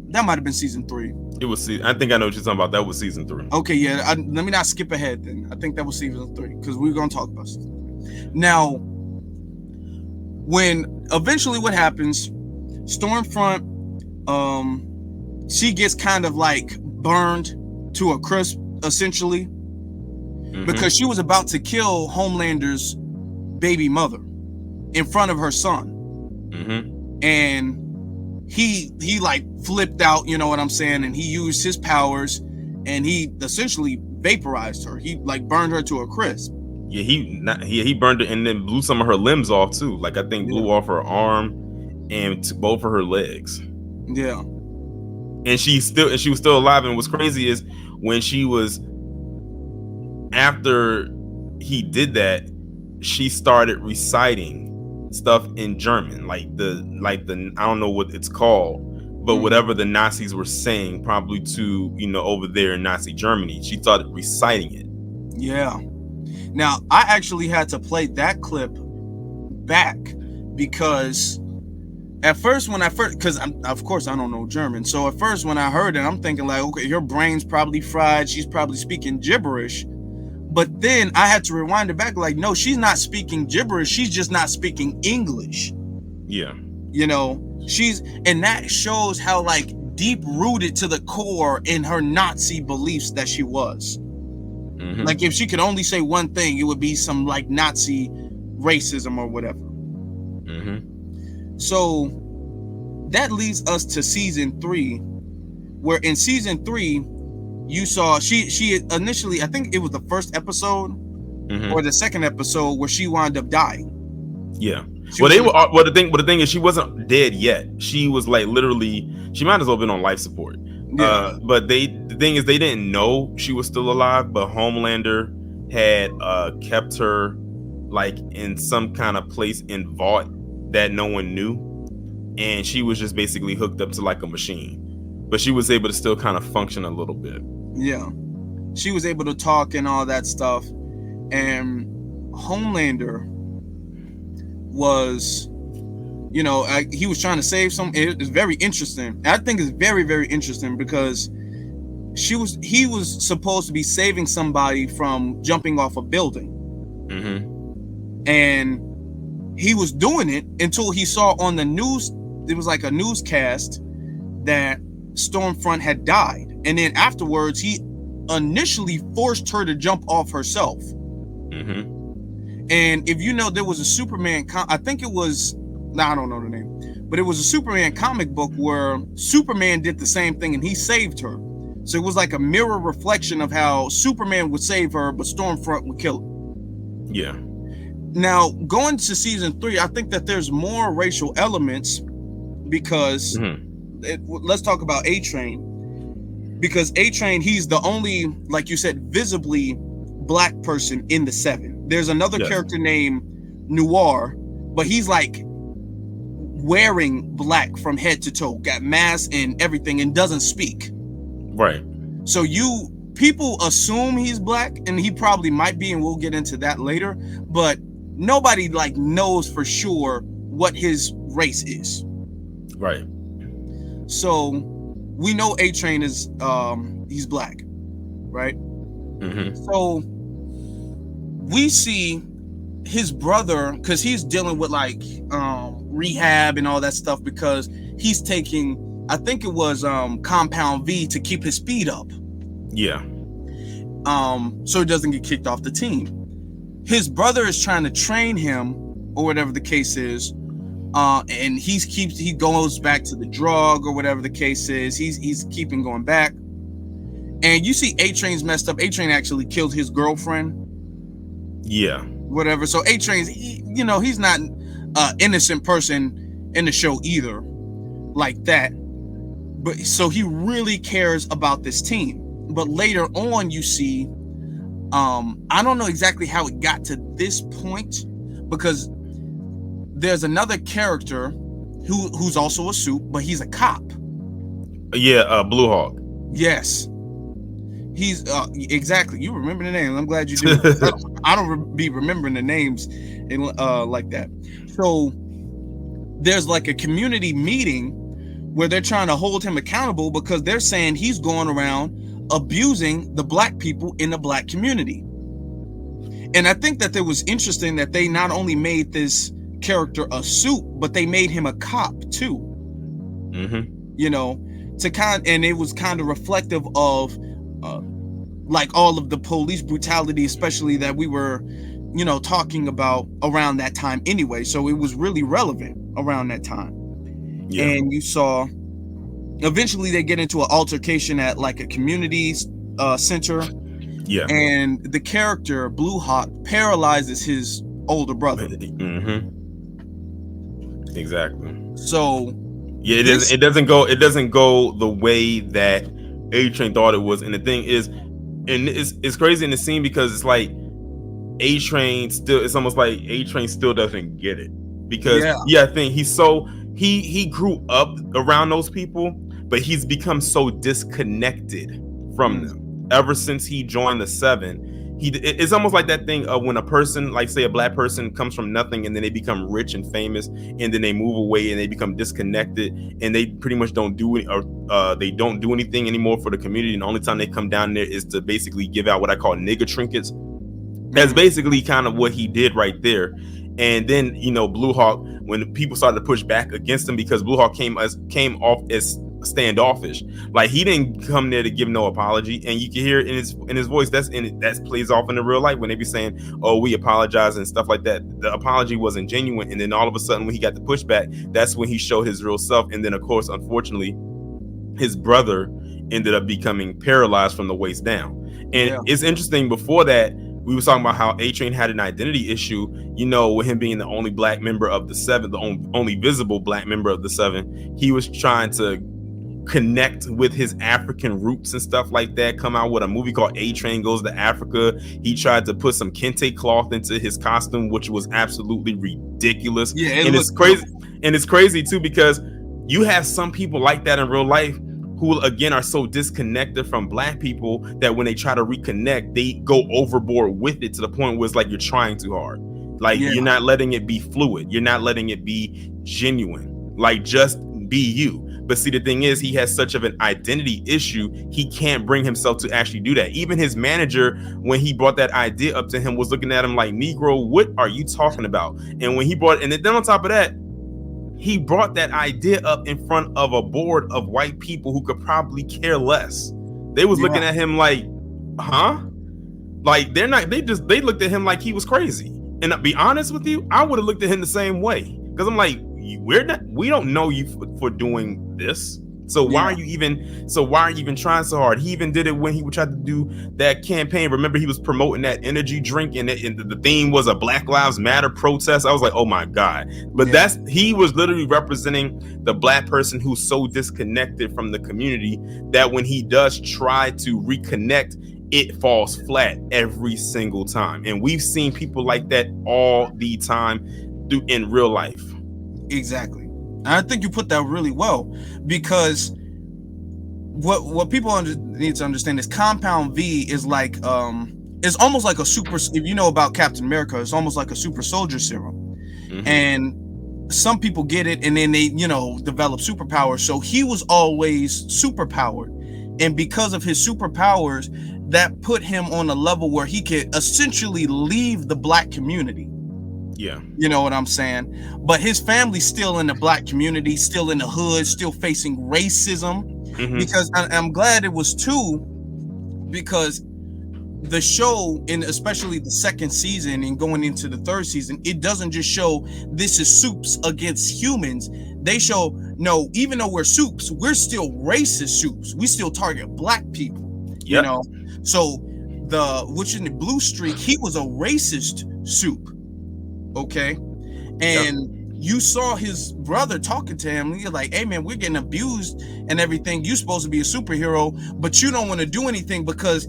That might have been season 3. It was. I think I know what you're talking about. That was season 3. Okay, yeah. Let me not skip ahead then. I think that was season 3 because we're gonna talk about season 3. Now, when eventually what happens, Stormfront, she gets kind of like burned to a crisp, essentially, because she was about to kill Homelander's baby mother in front of her son, and he like flipped out, you know what I'm saying, and he used his powers and he essentially vaporized her. He like burned her to a crisp. Yeah, he burned her and then blew some of her limbs off too. Like I think blew off her arm and both of her legs. Yeah. And she was still alive. And what's crazy is when she was, after he did that, she started reciting stuff in German, like the I don't know what it's called, but whatever the Nazis were saying, probably to, you know, over there in Nazi Germany, she started reciting it. Yeah. Now I actually had to play that clip back because at first, because of course I don't know German, so at first when I heard it, I'm thinking like, okay, her brain's probably fried. She's probably speaking gibberish. But then I had to rewind it back, like, no, she's not speaking gibberish. She's just not speaking English. Yeah. You know, and that shows how like deep rooted to the core in her Nazi beliefs that she was. Like if she could only say one thing, it would be some like Nazi racism or whatever. So that leads us to season 3, where in season 3, you saw she initially, I think it was the first episode or the second episode where she wound up dying. Yeah. The thing is, she wasn't dead yet. She was like literally, she might as well have been on life support. Yeah. But the thing is, they didn't know she was still alive. But Homelander had kept her like in some kind of place in vault that no one knew, and she was just basically hooked up to like a machine. But she was able to still kind of function a little bit. Yeah, she was able to talk and all that stuff. And Homelander was, you know, he was trying to save some. It's very interesting. I think it's very, very interesting because he was supposed to be saving somebody from jumping off a building, and he was doing it until he saw on the news. It was like a newscast that Stormfront had died, and then afterwards he initially forced her to jump off herself. And if you know, there was a Superman I think it was, I don't know the name, but it was a Superman comic book where Superman did the same thing and he saved her. So it was like a mirror reflection of how Superman would save her, but Stormfront would kill her. Yeah. Now going to season 3, I think that there's more racial elements because let's talk about A-Train, because A-Train, he's the only, like you said, visibly black person in the 7. There's another character named Noir, but he's like wearing black from head to toe, got mask and everything, and doesn't speak. Right. So people assume he's black, and he probably might be, and we'll get into that later, but nobody like knows for sure what his race is. Right. So we know A-Train is he's black, right? So we see his brother, because he's dealing with like rehab and all that stuff, because he's taking, I think it was Compound V to keep his speed up. Yeah. So he doesn't get kicked off the team. His brother is trying to train him, or whatever the case is, and he goes back to the drug, or whatever the case is. He's keeping going back, And you see A-Train's messed up. A-Train actually killed his girlfriend. Yeah. Whatever. So A-Train's, he's not an innocent person in the show either, like that. But so he really cares about this team. But later on, you see, I don't know exactly how it got to this point, because there's another character who's also a suit, but he's a cop. Yeah, Blue Hawk. Yes. He's exactly. You remember the name. I'm glad you do. I don't be remembering the names in like that. So there's like a community meeting where they're trying to hold him accountable because they're saying he's going around abusing the black people in the black community. And I think that it was interesting that they not only made this character a suit, but they made him a cop too. Mm-hmm. And it was kind of reflective of like all of the police brutality, especially that we were, talking about around that time anyway. So it was really relevant around that time. Yeah. And you saw eventually they get into an altercation at like a community center. Yeah. And the character Blue Hawk paralyzes his older brother. Mm-hmm. Exactly. So yeah, it doesn't go the way that A-Train thought it was. And the thing is, and it's crazy in the scene because it's like it's almost like A-Train still doesn't get it. Because I think he grew up around those people, but he's become so disconnected from them ever since he joined the Seven. It's almost like that thing of when a person, like say a black person, comes from nothing and then they become rich and famous, and then they move away and they become disconnected, and they pretty much don't do it, or they don't do anything anymore for the community. And the only time they come down there is to basically give out what I call nigga trinkets. That's basically kind of what he did right there. And then Blue Hawk, when people started to push back against him, because Blue Hawk came off as standoffish, like he didn't come there to give no apology, and you can hear it in his voice. That plays off in the real life when they be saying, "Oh, we apologize" and stuff like that. The apology wasn't genuine, and then all of a sudden, when he got the pushback, that's when he showed his real self. And then, of course, unfortunately, his brother ended up becoming paralyzed from the waist down. And it's interesting. Before that, we were talking about how A-Train had an identity issue, with him being the only black member of the Seven, the only visible black member of the Seven. He was trying to connect with his African roots and stuff like that. Come out with a movie called A-Train Goes to Africa. He tried to put some kente cloth into his costume, which was absolutely ridiculous. Yeah, and it's crazy. And it's crazy too, because you have some people like that in real life who, again, are so disconnected from black people that when they try to reconnect, they go overboard with it to the point where it's like you're trying too hard. Like you're not letting it be fluid. You're not letting it be genuine. Like, just be you. But see, the thing is, he has such of an identity issue, he can't bring himself to actually do that. Even his manager, when he brought that idea up to him, was looking at him like, "Negro, what are you talking about?" And when he brought, and then on top of that, he brought that idea up in front of a board of white people who could probably care less. They was looking at him like, huh? Like they looked at him like he was crazy. And to be honest with you, I would have looked at him the same way. Because I'm like, we don't know you for doing this. So why are you even trying so hard? He even did it when he tried to do that campaign. Remember, he was promoting that energy drink, and the theme was a Black Lives Matter protest. I was like, oh my God. But he was literally representing the black person who's so disconnected from the community that when he does try to reconnect, it falls flat every single time. And we've seen people like that all the time in real life. Exactly. I think you put that really well, because what people need to understand is Compound V is like it's almost like a super. If you know about Captain America, it's almost like a super soldier serum. Mm-hmm. And some people get it and then they develop superpowers. So he was always superpowered, and because of his superpowers, that put him on a level where he could essentially leave the black community. Yeah. You know what I'm saying? But his family's still in the black community, still in the hood, still facing racism. Mm-hmm. Because I'm glad it was two, because the show, and especially the second season and going into the third season, it doesn't just show this is soups against humans. They show, no, even though we're soups, we're still racist soups. We still target black people. You Yep. know, so which in the Blue Streak, he was a racist soup. Okay. Yep. And you saw his brother talking to him. You're like, hey man, we're getting abused and everything. You're supposed to be a superhero, but you don't want to do anything because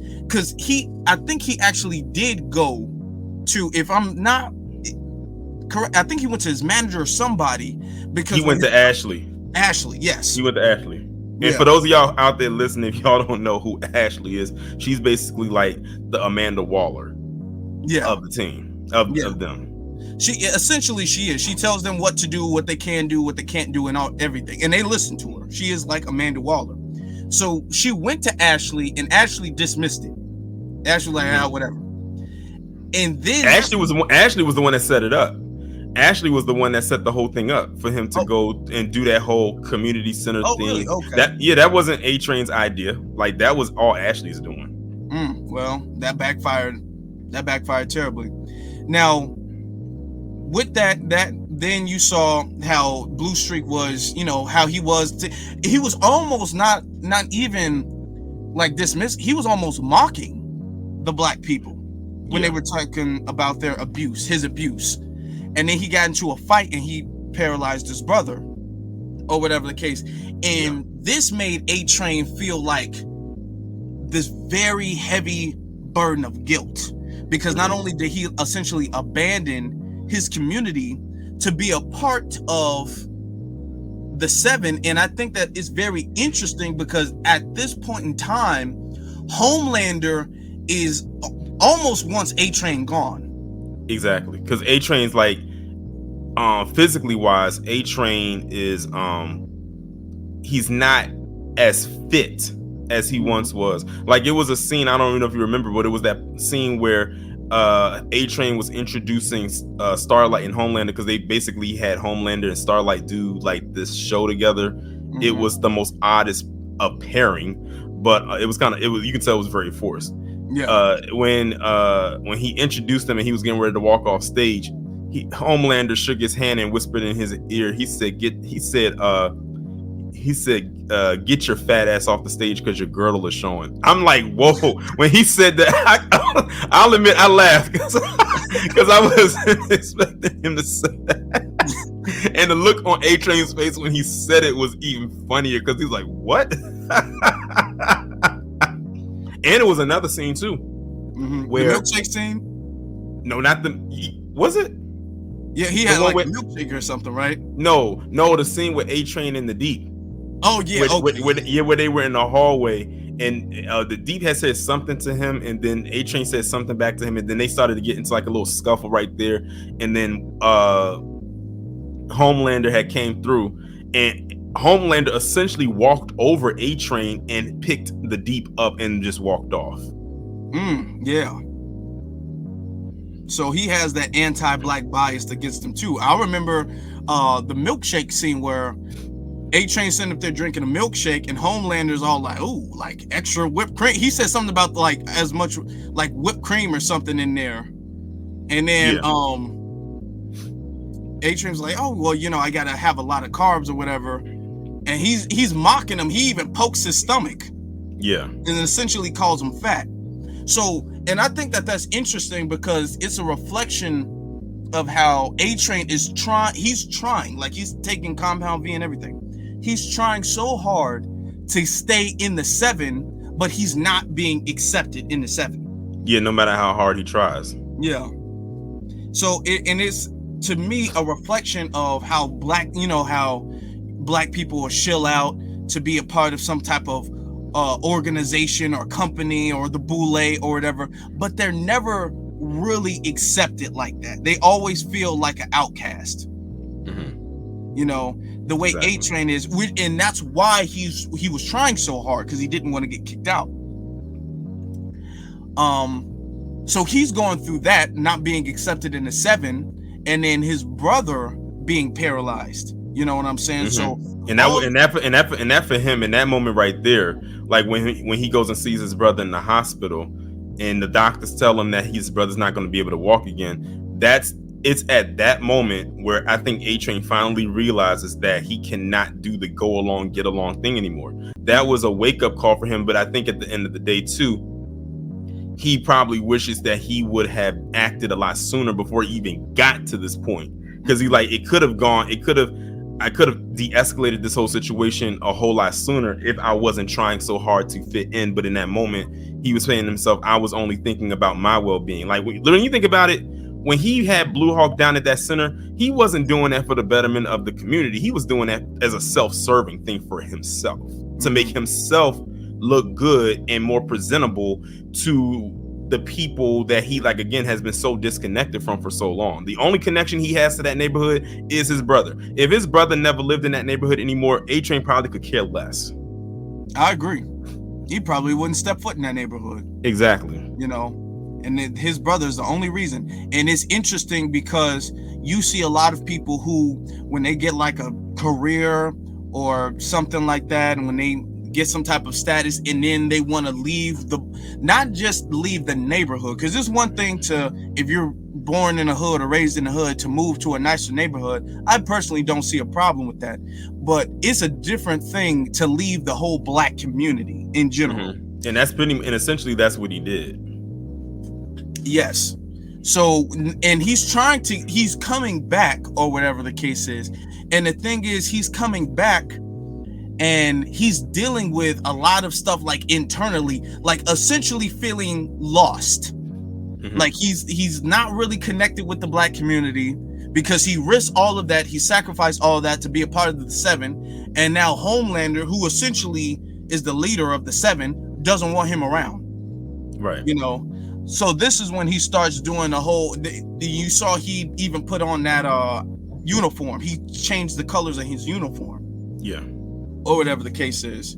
I think he actually did go to, if I'm not correct, I think he went to his manager or somebody, because He went to Ashley. Ashley, yes. He went to Ashley. And Yeah. for those of y'all out there listening, if y'all don't know who Ashley is, she's basically like the Amanda Waller of the team, of them. She essentially, she tells them what to do, what they can do, what they can't do, and everything, and they listen to her. She is like Amanda Waller. So she went to Ashley, and Ashley dismissed it. Ashley like, whatever. And then Ashley was the one that set it up. Ashley was the one that set the whole thing up for him to go and do that whole community center thing. Really? Okay. That wasn't A-Train's idea. Like, that was all Ashley's doing. Well, that backfired. That backfired terribly. Now, with that, then you saw how Blue Streak was, how he was. He was almost not even like dismissed. He was almost mocking the black people when they were talking about their abuse, his abuse. And then he got into a fight and he paralyzed his brother, or whatever the case. And this made A-Train feel like this very heavy burden of guilt, because not only did he essentially abandon his community to be a part of the Seven, and I think that is very interesting because at this point in time, Homelander is almost wants A-Train gone. Exactly, because A-Train's like, physically wise, A-Train is he's not as fit as he once was. Like, it was a scene, I don't even know if you remember, but it was that scene where A-Train was introducing Starlight and Homelander, because they basically had Homelander and Starlight do like this show together. It was the most oddest pairing, but it was you can tell it was very forced. When he introduced them and he was getting ready to walk off stage, Homelander shook his hand and whispered in his ear. He said, "Get your fat ass off the stage because your girdle is showing." I'm like, whoa. When he said that, I'll admit I laughed because I was expecting him to say that. And the look on A-Train's face when he said it was even funnier, because he's like, what? And it was another scene too, where the milkshake scene. No, not the. Was it? Yeah, he had like a milkshake or something, right? No, the scene with A-Train in the Deep. Oh yeah, where they were in the hallway, and the Deep had said something to him, and then A-Train said something back to him, and then they started to get into like a little scuffle right there, and then Homelander had came through, and Homelander essentially walked over A-Train and picked the Deep up and just walked off. Yeah. So he has that anti-black bias against him too. I remember the milkshake scene where A-Train sitting up there drinking a milkshake, and Homelander's all like, "Ooh, like extra whipped cream." He said something about like as much like whipped cream or something in there, and then A-Train's like, "Oh, well, I gotta have a lot of carbs or whatever," and he's mocking him. He even pokes his stomach, and essentially calls him fat. So, and I think that that's interesting because it's a reflection of how A-Train is trying. He's trying, like he's taking Compound V and everything. He's trying so hard to stay in the Seven, but he's not being accepted in the Seven. Yeah, no matter how hard he tries. Yeah. So it's to me a reflection of how black people will shill out to be a part of some type of organization or company or the boule or whatever, but they're never really accepted like that. They always feel like an outcast. The way A-Train is, and that's why he was trying so hard, because he didn't want to get kicked out. So he's going through that, not being accepted in the Seven, and then his brother being paralyzed. You know what I'm saying? So and that for him in that moment right there, like when he goes and sees his brother in the hospital, and the doctors tell him that his brother's not going to be able to walk again. That's it's at that moment where I think A-Train finally realizes that he cannot do the go along, get along thing anymore. That was a wake-up call for him, but I think at the end of the day too, he probably wishes that he would have acted a lot sooner before he even got to this point. Because he like, I could have de-escalated this whole situation a whole lot sooner if I wasn't trying so hard to fit in. But in that moment, he was saying to himself, I was only thinking about my well-being. Like, when you think about it, when he had Blue Hawk down at that center, he wasn't doing that for the betterment of the community. He was doing that as a self-serving thing for himself, to make himself look good and more presentable to the people that he, like, again, has been so disconnected from for so long. The only connection he has to that neighborhood is his brother. If his brother never lived in that neighborhood anymore, A-Train probably could care less. I agree. He probably wouldn't step foot in that neighborhood. Exactly. You know, and his brother's the only reason. And it's interesting because you see a lot of people who, when they get like a career or something like that, and when they get some type of status, and then they want to leave not just leave the neighborhood, because it's one thing to, if you're born in a hood or raised in a hood, to move to a nicer neighborhood. I personally don't see a problem with that, but it's a different thing to leave the whole black community in general. And and essentially that's what he did. Yes. So, and he's coming back, or whatever the case is. And the thing is, he's coming back and he's dealing with a lot of stuff, like internally, like essentially feeling lost. Like he's not really connected with the black community because he risked all of that. He sacrificed all of that to be a part of the Seven. And now Homelander, who essentially is the leader of the Seven, doesn't want him around. Right. You know, so this is when he starts doing the whole, you saw he even put on that uniform. He changed the colors of his uniform. Yeah. Or whatever the case is.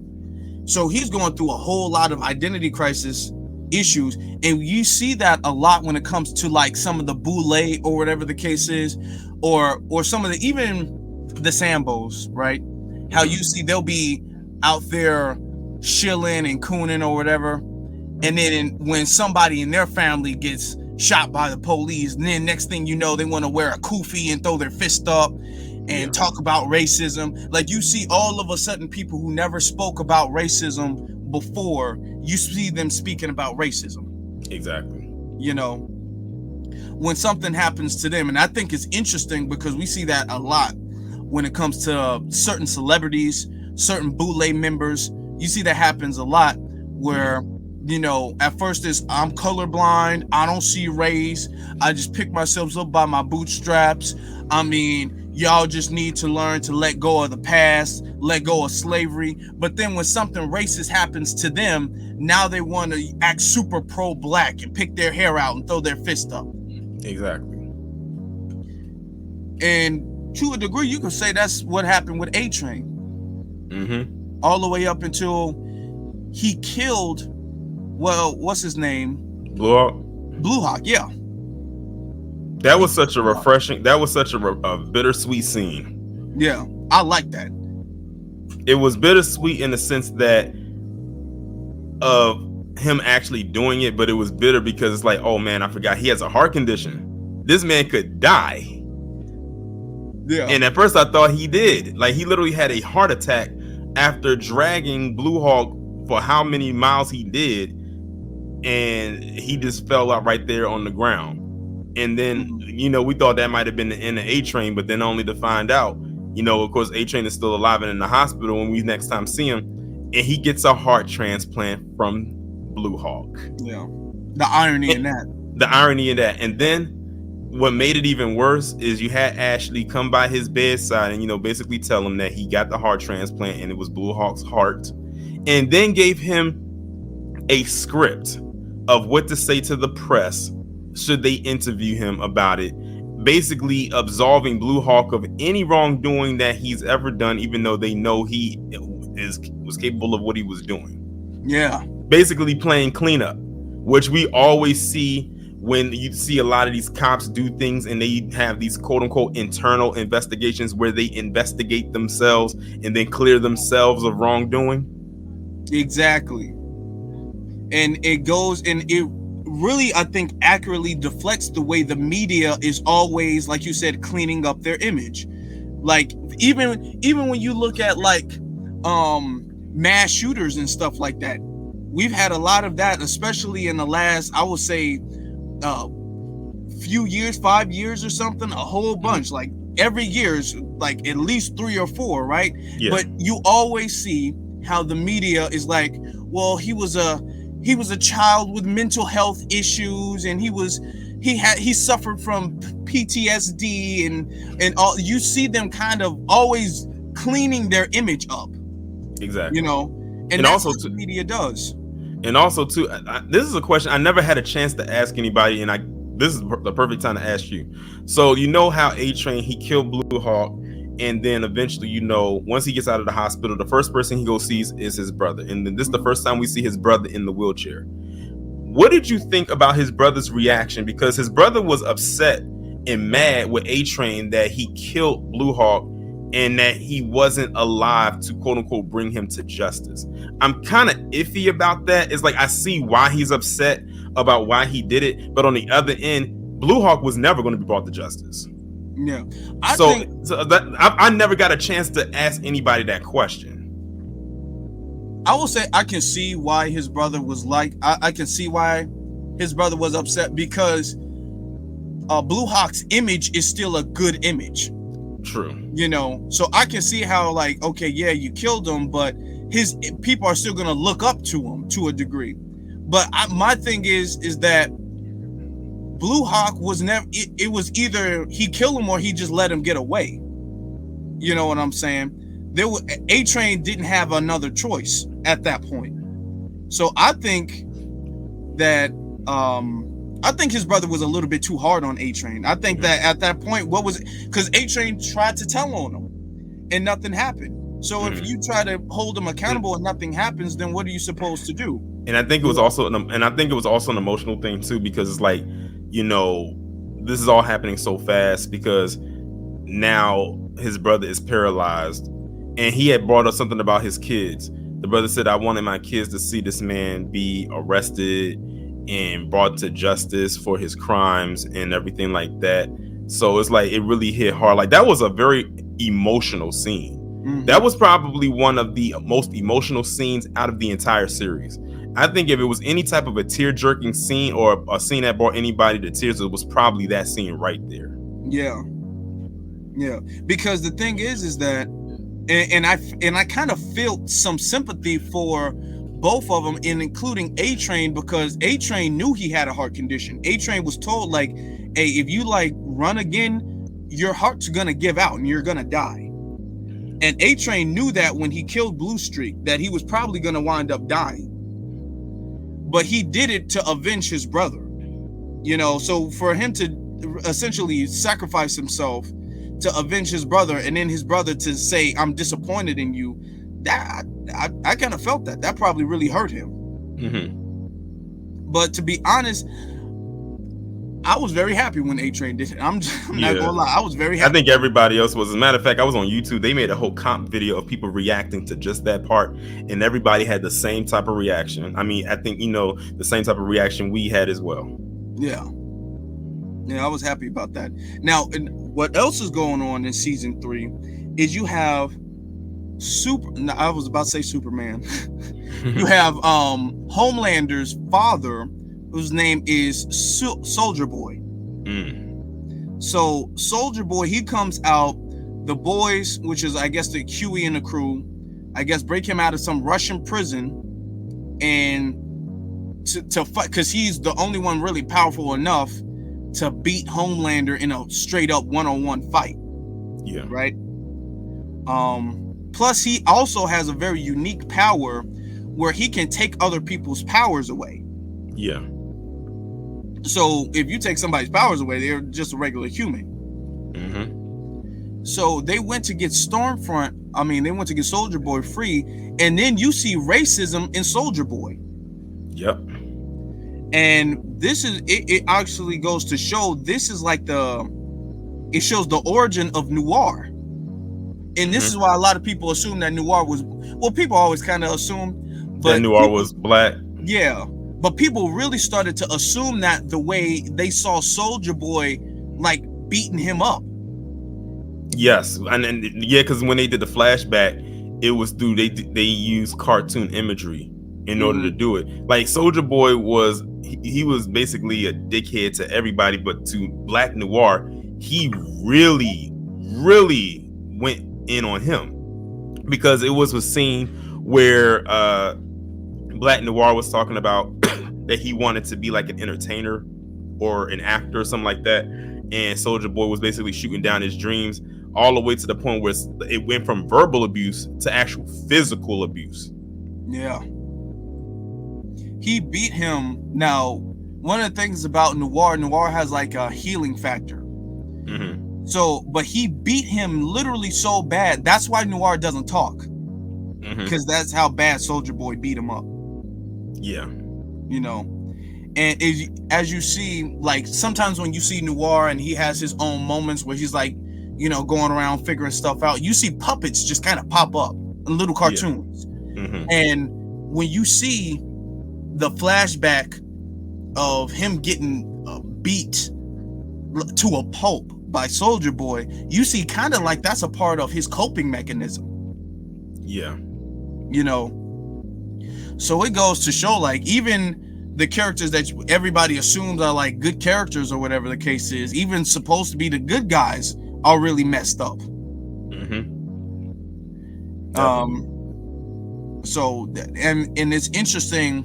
So he's going through a whole lot of identity crisis issues, and you see that a lot when it comes to like some of the boule or whatever the case is, or some of the, even the Sambos, right? How you see they'll be out there shilling and cooning or whatever, and then when somebody in their family gets shot by the police, and then next thing you know, they want to wear a kufi and throw their fist up and talk about racism. Like, you see all of a sudden people who never spoke about racism before, you see them speaking about racism. Exactly. You know, when something happens to them. And I think it's interesting because we see that a lot when it comes to certain celebrities, certain boule members. You see that happens a lot where, you know, at first it's, I'm colorblind, I don't see race, I just pick myself up by my bootstraps. I mean, y'all just need to learn to let go of the past, let go of slavery. But then when something racist happens to them, now they want to act super pro-black and pick their hair out and throw their fist up. Exactly. And to a degree, you can say that's what happened with A-Train. All the way up until he killed, well, what's his name? Blue Hawk. Blue Hawk, yeah. That was such a refreshing, that was such a bittersweet scene. Yeah, I like that. It was bittersweet in the sense that of him actually doing it, but it was bitter because it's like, oh man, I forgot he has a heart condition. This man could die. Yeah. And at first I thought he did. Like, he literally had a heart attack after dragging Blue Hawk for how many miles he did, and he just fell out right there on the ground. And then, you know, we thought that might have been the end of A-Train, but then only to find out, you know, of course, A-Train is still alive and in the hospital when we next time see him, and he gets a heart transplant from Blue Hawk. Yeah. The irony in that. The irony in that. And then what made it even worse is you had Ashley come by his bedside and, you know, basically tell him that he got the heart transplant and it was Blue Hawk's heart, and then gave him a script of what to say to the press should they interview him about it, basically absolving Blue Hawk of any wrongdoing that he's ever done, even though they know he was capable of what he was doing. Yeah. Basically playing cleanup, which we always see when you see a lot of these cops do things and they have these quote unquote internal investigations where they investigate themselves and then clear themselves of wrongdoing. Exactly. And it goes, and it really, I think, accurately deflects the way the media is always, like you said, cleaning up their image. Like even when you look at like mass shooters and stuff like that, we've had a lot of that, especially in the last, I would say, few years, 5 years or something, a whole bunch. Like every year's like at least 3 or 4, right? Yeah. But you always see how the media is like, well, he was a child with mental health issues, and he suffered from PTSD and all. You see them kind of always cleaning their image up. Exactly. You know, and that's what the media does. And also too, this is a question I never had a chance to ask anybody, and this is the perfect time to ask you. So you know how A-Train, he killed Blue Hawk, and then eventually, you know, once he gets out of the hospital, the first person he goes sees is his brother, and then this is the first time we see his brother in the wheelchair. What did you think about his brother's reaction? Because his brother was upset and mad with A-Train that he killed Blue Hawk and that he wasn't alive to quote unquote bring him to justice. I'm kind of iffy about that. It's like I see why he's upset about why he did it, but on the other end, Blue Hawk was never going to be brought to justice. Yeah. I never got a chance to ask anybody that question. I will say I can see why his brother was like, I can see why his brother was upset, because Blue Hawk's image is still a good image. True. You know, so I can see how, like, okay, yeah, you killed him, but his people are still going to look up to him to a degree. But my thing is that Blue Hawk was never, it was either he killed him or he just let him get away. You know what I'm saying? A-Train didn't have another choice at that point. So I think that his brother was a little bit too hard on A-Train. I think that at that point, what was it? Because A-Train tried to tell on him and nothing happened. So if you try to hold him accountable and nothing happens, then what are you supposed to do? And I think it was also an emotional thing too, because it's like, you know, this is all happening so fast because now his brother is paralyzed, and he had brought up something about his kids. The brother said, I wanted my kids to see this man be arrested and brought to justice for his crimes and everything like that. So it's like, it really hit hard. Like, that was a very emotional scene. That was probably one of the most emotional scenes out of the entire series. I think if it was any type of a tear-jerking scene or a scene that brought anybody to tears, it was probably that scene right there. Yeah. Because the thing is that, and I kind of felt some sympathy for both of them, and including A-Train, because A-Train knew he had a heart condition. A-Train was told, like, hey, if you like run again, your heart's gonna give out and you're gonna die. And A-Train knew that when he killed Blue Streak, that he was probably gonna wind up dying. But he did it to avenge his brother. You know, so for him to essentially sacrifice himself to avenge his brother, and then his brother to say, I'm disappointed in you, that I kind of felt that probably really hurt him. But to be honest, I was very happy when A-Train did it. I'm not gonna lie, I was very happy. I think everybody else was. As a matter of fact, I was on YouTube. They made a whole comp video of people reacting to just that part, and everybody had the same type of reaction. I mean, I think, you know, the same type of reaction we had as well. Yeah, I was happy about that. Now, and what else is going on in season 3 is you have I was about to say Superman. You have Homelander's father, whose name is Soldier Boy. So Soldier Boy, he comes out. The boys, which is, I guess, the QE and the crew, I guess, break him out of some Russian prison and to fight, because he's the only one really powerful enough to beat Homelander in a straight up one-on-one fight. Yeah. Right. Plus, he also has a very unique power where he can take other people's powers away. Yeah. So if you take somebody's powers away, they're just a regular human. So they went to get Stormfront. I mean, they went to get Soldier Boy free, and then you see racism in Soldier Boy. Yep. And this is it actually goes to show this is like it shows the origin of noir. And this is why a lot of people assume that noir was, well, people always kind of assume, but that noir was black. Yeah, But people really started to assume that the way they saw Soldier Boy like beating him up. Yes, and yeah, because when they did the flashback, it was through they used cartoon imagery in order to do it. Like Soldier Boy was he was basically a dickhead to everybody, but to Black Noir, he really went in on him, because it was a scene where Black Noir was talking about that he wanted to be like an entertainer or an actor or something like that, and Soldier Boy was basically shooting down his dreams, all the way to the point where it went from verbal abuse to actual physical abuse. Yeah. He beat him. Now, one of the things about Noir has like a healing factor. Mm-hmm. So, but he beat him literally so bad. That's why Noir doesn't talk. Because that's how bad Soldier Boy beat him up. Yeah. You know, and as you see, like sometimes when you see Noir and he has his own moments where he's like, you know, going around figuring stuff out, you see puppets just kind of pop up in little cartoons. Yeah. And when you see the flashback of him getting beat to a pulp by Soldier Boy, you see kind of like that's a part of his coping mechanism. Yeah. You know, so it goes to show, like, even the characters that everybody assumes are like good characters or whatever the case is, even supposed to be the good guys, are really messed up. So and it's interesting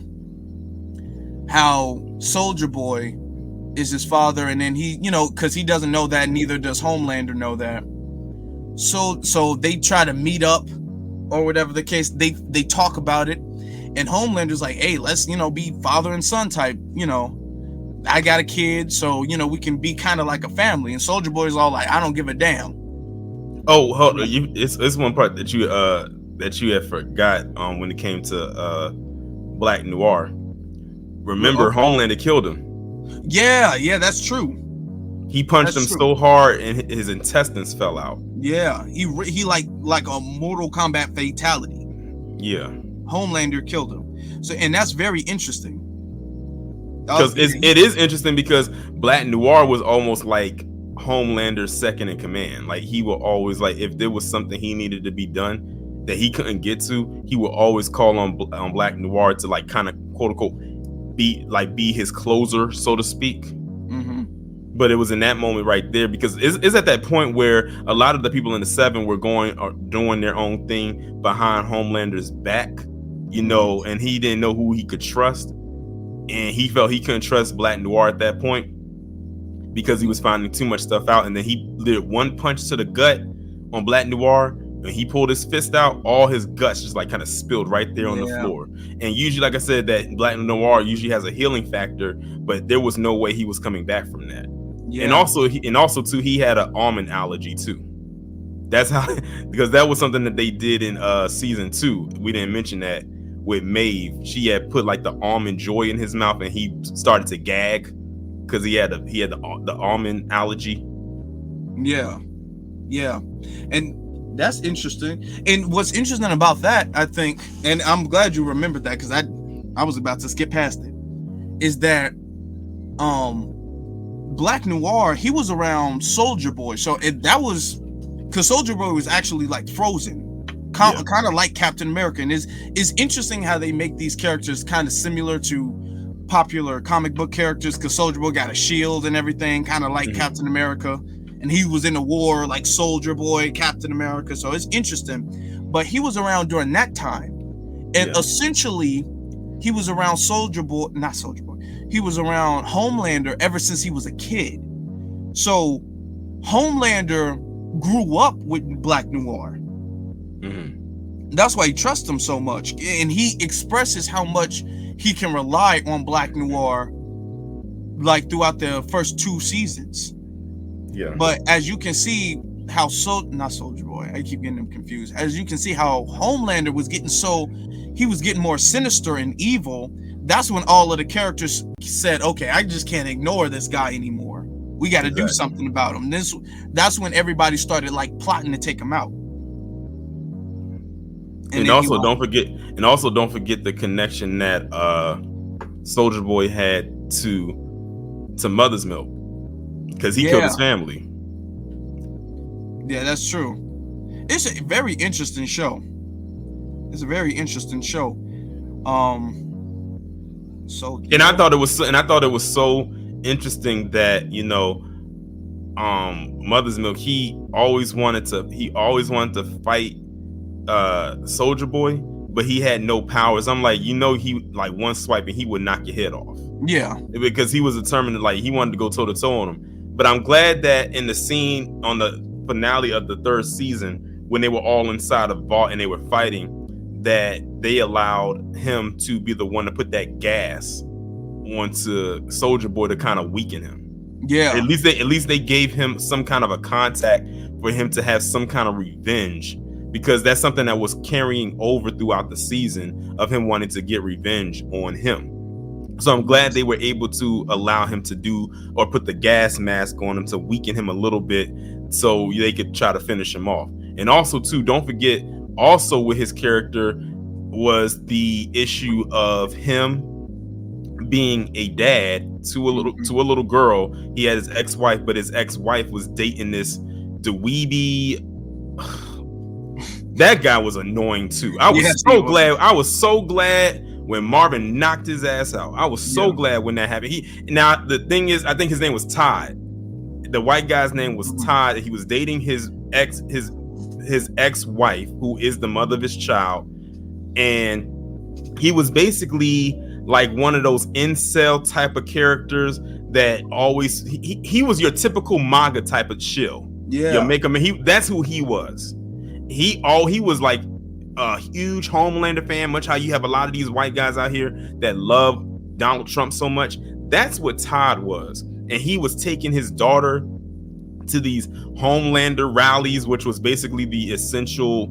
how Soldier Boy is his father, and then he, you know, because he doesn't know that, neither does Homelander know that. So they try to meet up or whatever the case. They talk about it, and Homelander's like, hey, let's, you know, be father and son type, you know, I got a kid, so, you know, we can be kind of like a family. And Soldier Boy's all like, I don't give a damn. Oh, hold on. It's one part that you had forgot when it came to Black Noir. Remember, Homelander killed him. Yeah, that's true. He punched him so hard and his intestines fell out. Yeah, he like a Mortal Kombat fatality. Yeah. Homelander killed him. So, and that's very interesting. Because it is interesting, because Black Noir was almost like Homelander's second in command. Like, he will always, like, if there was something he needed to be done that he couldn't get to, he would always call on Black Noir to, like, kind of quote unquote be his closer, so to speak. But it was in that moment right there, because it's at that point where a lot of the people in the Seven were doing their own thing behind Homelander's back, you know, and he didn't know who he could trust, and he felt he couldn't trust Black Noir at that point because he was finding too much stuff out. And then he did one punch to the gut on Black Noir, and he pulled his fist out, all his guts just like kind of spilled right there on the floor. And usually, like I said, that Black Noir usually has a healing factor, but there was no way he was coming back from that. Yeah. And also too, he had an almond allergy too. That's how, because that was something that they did in season 2. We didn't mention that with Maeve. She had put like the almond joy in his mouth, and he started to gag because he had the almond allergy. Yeah, and that's interesting. And what's interesting about that, I think, and I'm glad you remembered that, because I was about to skip past it, is that Black Noir, he was around Soldier Boy. So that was because Soldier Boy was actually like frozen, kind of like Captain America. And it's interesting how they make these characters kind of similar to popular comic book characters, because Soldier Boy got a shield and everything, kind of like Captain America. And he was in a war like Soldier Boy, Captain America. So it's interesting. But he was around during that time. And essentially, he was around he was around Homelander ever since he was a kid. So Homelander grew up with Black Noir. That's why he trusts him so much. And he expresses how much he can rely on Black Noir, like throughout the first 2 seasons. Yeah. But as you can see how not Soldier Boy, I keep getting them confused. As you can see how Homelander was getting more sinister and evil. That's when all of the characters said, okay, I just can't ignore this guy anymore. We got to do something about him. That's when everybody started like plotting to take him out. And also don't forget the connection that Soldier Boy had to Mother's Milk, because he killed his family. Yeah, that's true. It's a very interesting show. It's a very interesting show. So yeah. And I thought it was so interesting that, Mother's Milk, he always wanted to fight Soldier Boy, but he had no powers. I'm like, he like one swipe and he would knock your head off. Yeah, because he was determined, like he wanted to go toe to toe on him. But I'm glad that in the scene on the finale of the 3rd season, when they were all inside a vault and they were fighting, that they allowed him to be the one to put that gas onto Soldier Boy to kind of weaken him. Yeah. At least they gave him some kind of a contact for him to have some kind of revenge, because that's something that was carrying over throughout the season of him wanting to get revenge on him. So I'm glad they were able to allow him to do or put the gas mask on him to weaken him a little bit so they could try to finish him off. And also too, don't forget, also with his character was the issue of him being a dad to a little girl. He had his ex-wife, but his ex-wife was dating this dweeby. That guy was annoying too. I was so glad when Marvin knocked his ass out. I was so glad when that happened. Now the thing is, I think his name was Todd. The white guy's name was Todd. He was dating his ex-wife, who is the mother of his child, and he was basically like one of those incel type of characters that always he was your typical MAGA type of chill. Yeah, that's who he was. He was like a huge Homelander fan, much how you have a lot of these white guys out here that love Donald Trump so much. That's what Todd was. And he was taking his daughter to these Homelander rallies, which was basically the essential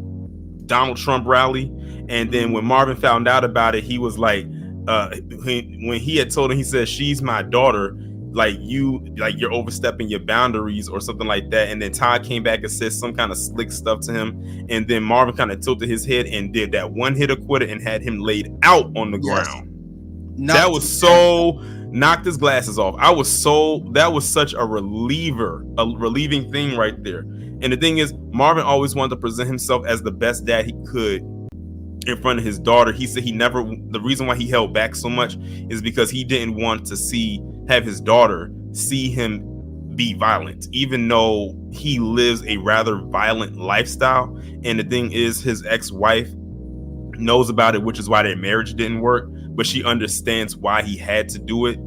Donald Trump rally. And then when Marvin found out about it, he was like, when he had told him, he said, "She's my daughter, you're overstepping your boundaries," or something like that. And then Todd came back and said some kind of slick stuff to him, and then Marvin kind of tilted his head and did that one hitter quitter and had him laid out on the ground. That was so knocked his glasses off. That was such a relieving thing right there. And the thing is, Marvin always wanted to present himself as the best dad he could in front of his daughter. He said the reason why he held back so much is because he didn't want to have his daughter see him be violent, even though he lives a rather violent lifestyle. And the thing is, his ex-wife knows about it, which is why their marriage didn't work, but she understands why he had to do it.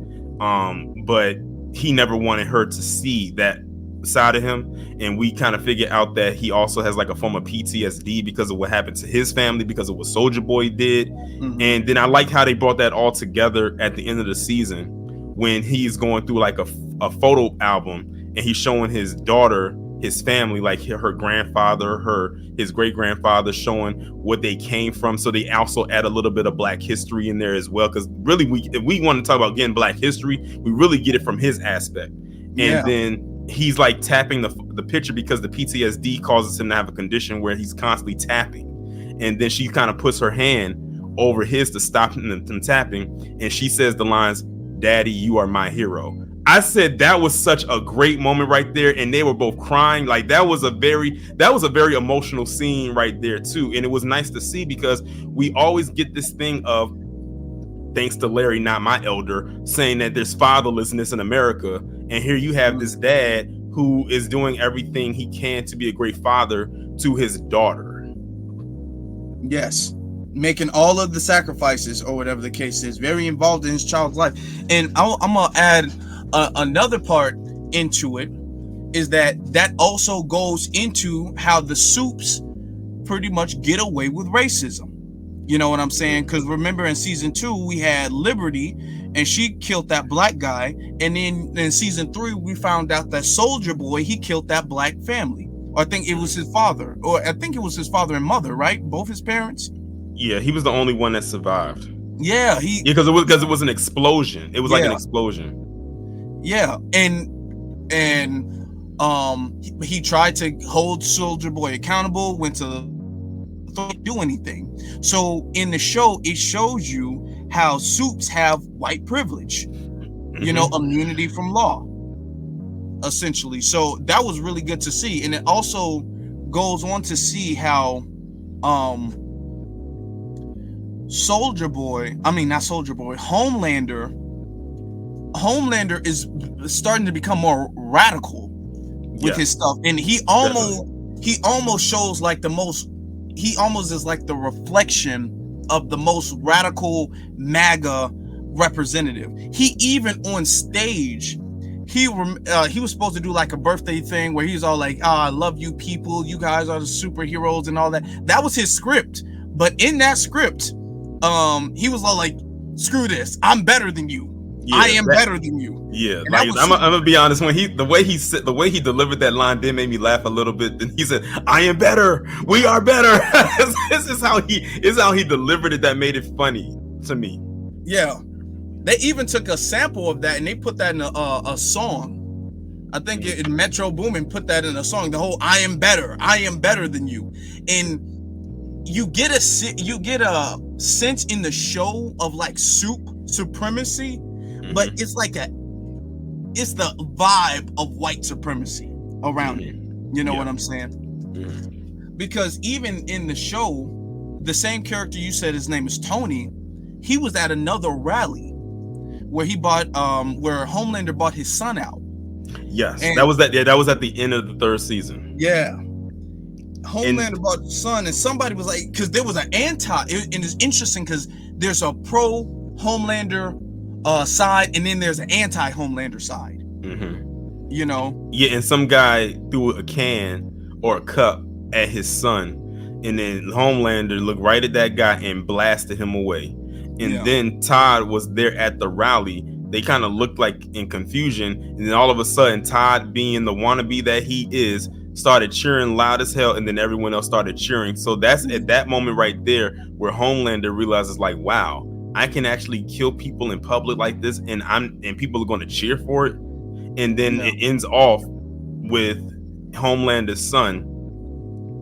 But he never wanted her to see that side of him. And we kind of figured out that he also has like a form of PTSD because of what happened to his family, because of what Soulja Boy did. And then I like how they brought that all together at the end of the season when he's going through like a photo album and he's showing his daughter his family, like her grandfather, his great grandfather, showing what they came from. So they also add a little bit of Black history in there as well, because really if we want to talk about getting Black history, we really get it from his aspect. And then he's like tapping the picture because the PTSD causes him to have a condition where he's constantly tapping. And then she kind of puts her hand over his to stop him from tapping, and she says the lines, "Daddy, you are my hero." I said that was such a great moment right there, and they were both crying. Like that was a very emotional scene right there too. And it was nice to see, because we always get this thing of, thanks to Larry, not my elder, saying that there's fatherlessness in America, and here you have this dad who is doing everything he can to be a great father to his daughter. Yes, making all of the sacrifices or whatever the case is, very involved in his child's life. And I'm gonna add another part into it, is that also goes into how the Supes pretty much get away with racism. You know what I'm saying? Because remember, in season 2 we had Liberty, and she killed that black guy, and then in season 3 we found out that Soulja Boy, he killed that black family. Or I think it was his father, and mother, right? Both his parents. Yeah, he was the only one that survived. Yeah, because it was an explosion. It was like an explosion. Yeah, and he tried to hold Soulja Boy accountable, went to do anything. So in the show, it shows you how supes have white privilege, you know, immunity from law, essentially. So that was really good to see. And it also goes on to see how Homelander is starting to become more radical with his stuff, and he almost shows like he almost is like the reflection of the most radical MAGA representative. He even on stage, he was supposed to do like a birthday thing where he's all like, I love you people, you guys are the superheroes and all that. That was his script. But in that script, he was all like, screw this, I'm better than you. I am better than you. Yeah, and like I'm gonna be honest. When the way he delivered that line did make me laugh a little bit. Then he said, "I am better. We are better." This is how he delivered it. That made it funny to me. Yeah, they even took a sample of that and they put that in a song. I think in Metro Boomin put that in a song. The whole "I am better than you," and you get a sense in the show of like supremacy. But it's like it's the vibe of white supremacy around it. You know what I'm saying? Because even in the show, the same character you said his name is Tony, he was at another rally where he bought where Homelander bought his son out. Yes, and that was at the end of the 3rd season. Yeah. Homelander bought his son, and somebody was like, because there was an and it's interesting because there's a pro Homelander side, and then there's an anti-Homelander side. You know? Yeah, and some guy threw a can or a cup at his son, and then Homelander looked right at that guy and blasted him away. And then Todd was there at the rally. They kind of looked like in confusion, and then all of a sudden Todd, being the wannabe that he is, started cheering loud as hell, and then everyone else started cheering. So that's at that moment right there where Homelander realizes, like, wow, I can actually kill people in public like this, and people are going to cheer for it. And then it ends off with Homelander's son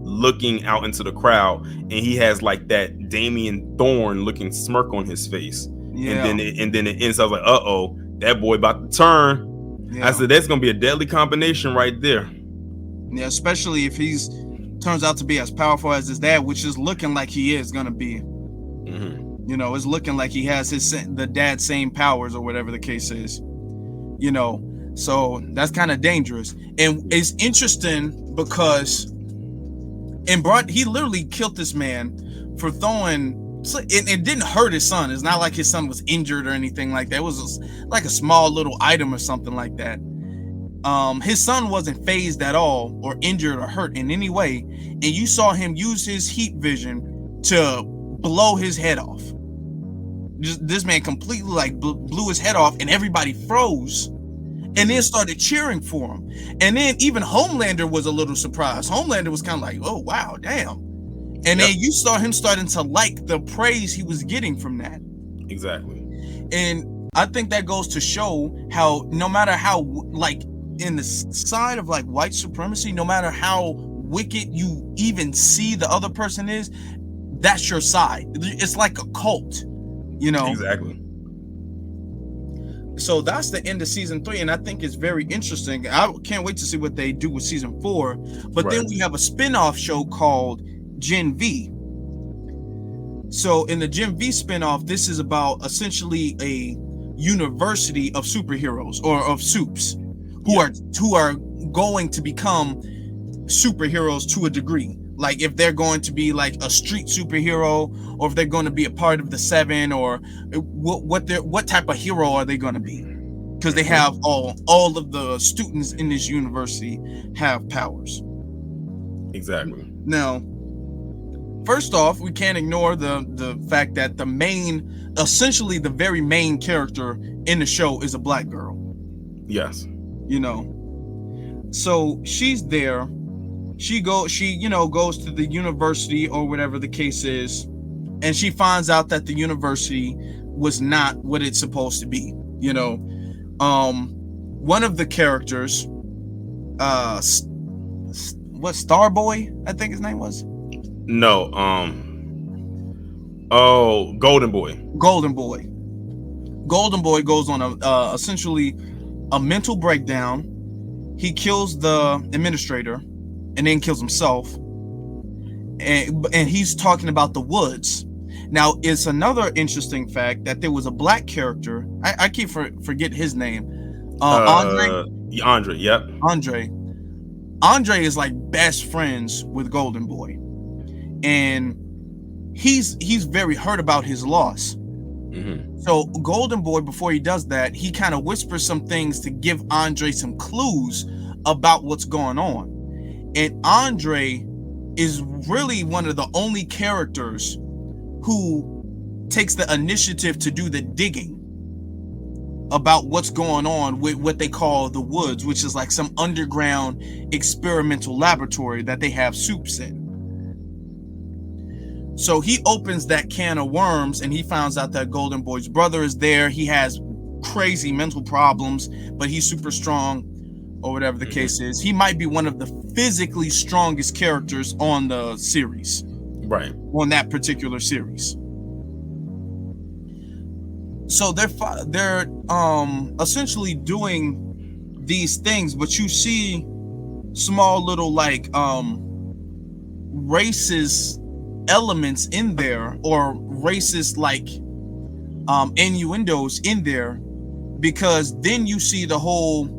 looking out into the crowd, and he has like that Damien Thorn looking smirk on his face. And then it ends. I was like, uh-oh, that boy about to turn. I said, that's gonna be a deadly combination right there. Yeah, especially if he's turns out to be as powerful as his dad, which is looking like he is gonna be. You know, it's looking like he has the dad's same powers or whatever the case is. You know, so that's kind of dangerous. And it's interesting because he literally killed this man for throwing. It didn't hurt his son. It's not like his son was injured or anything like that. It was like a small little item or something like that. His son wasn't phased at all or injured or hurt in any way. And you saw him use his heat vision to blow his head off. This man completely like blew his head off, and everybody froze and then started cheering for him. And then even Homelander was a little surprised. Homelander was kind of like, oh, wow, damn. And then you saw him starting to like the praise he was getting from that. Exactly. And I think that goes to show how no matter how, like, in the side of like white supremacy, no matter how wicked you even see the other person is, that's your side. It's like a cult, you know? Exactly. So that's the end of season 3, and I think it's very interesting. I can't wait to see what they do with season 4. But then we have a spin-off show called Gen V. So in the Gen V spin-off, this is about essentially a university of superheroes or of supes who are going to become superheroes to a degree. Like if they're going to be like a street superhero, or if they're going to be a part of the 7, or what type of hero are they going to be? Because they have all of the students in this university have powers. Exactly. Now, first off, we can't ignore the fact that essentially the very main character in the show is a black girl. Yes. You know, so she's there. She goes to the university or whatever the case is, and she finds out that the university was not what it's supposed to be. You know, one of the characters, Starboy, I think his name was. No, Oh, Golden Boy. Golden Boy. Golden Boy goes on a essentially a mental breakdown. He kills the administrator and then kills himself. And he's talking about the woods. Now, it's another interesting fact that there was a black character. I keep forget his name. Andre. Andre. Yep. Andre is like best friends with Golden Boy, and he's very hurt about his loss. Mm-hmm. So Golden Boy, before he does that, he kind of whispers some things to give Andre some clues about what's going on. And Andre is really one of the only characters who takes the initiative to do the digging about what's going on with what they call the woods, which is like some underground experimental laboratory that they have Soups in. So he opens that can of worms and he finds out that Golden Boy's brother is there. He has crazy mental problems, but he's super strong, or whatever the case is. He might be one of the physically strongest characters on the series. Right. On that particular series. So they're essentially doing these things, but you see small little like racist elements in there, or racist like innuendos in there, because then you see the whole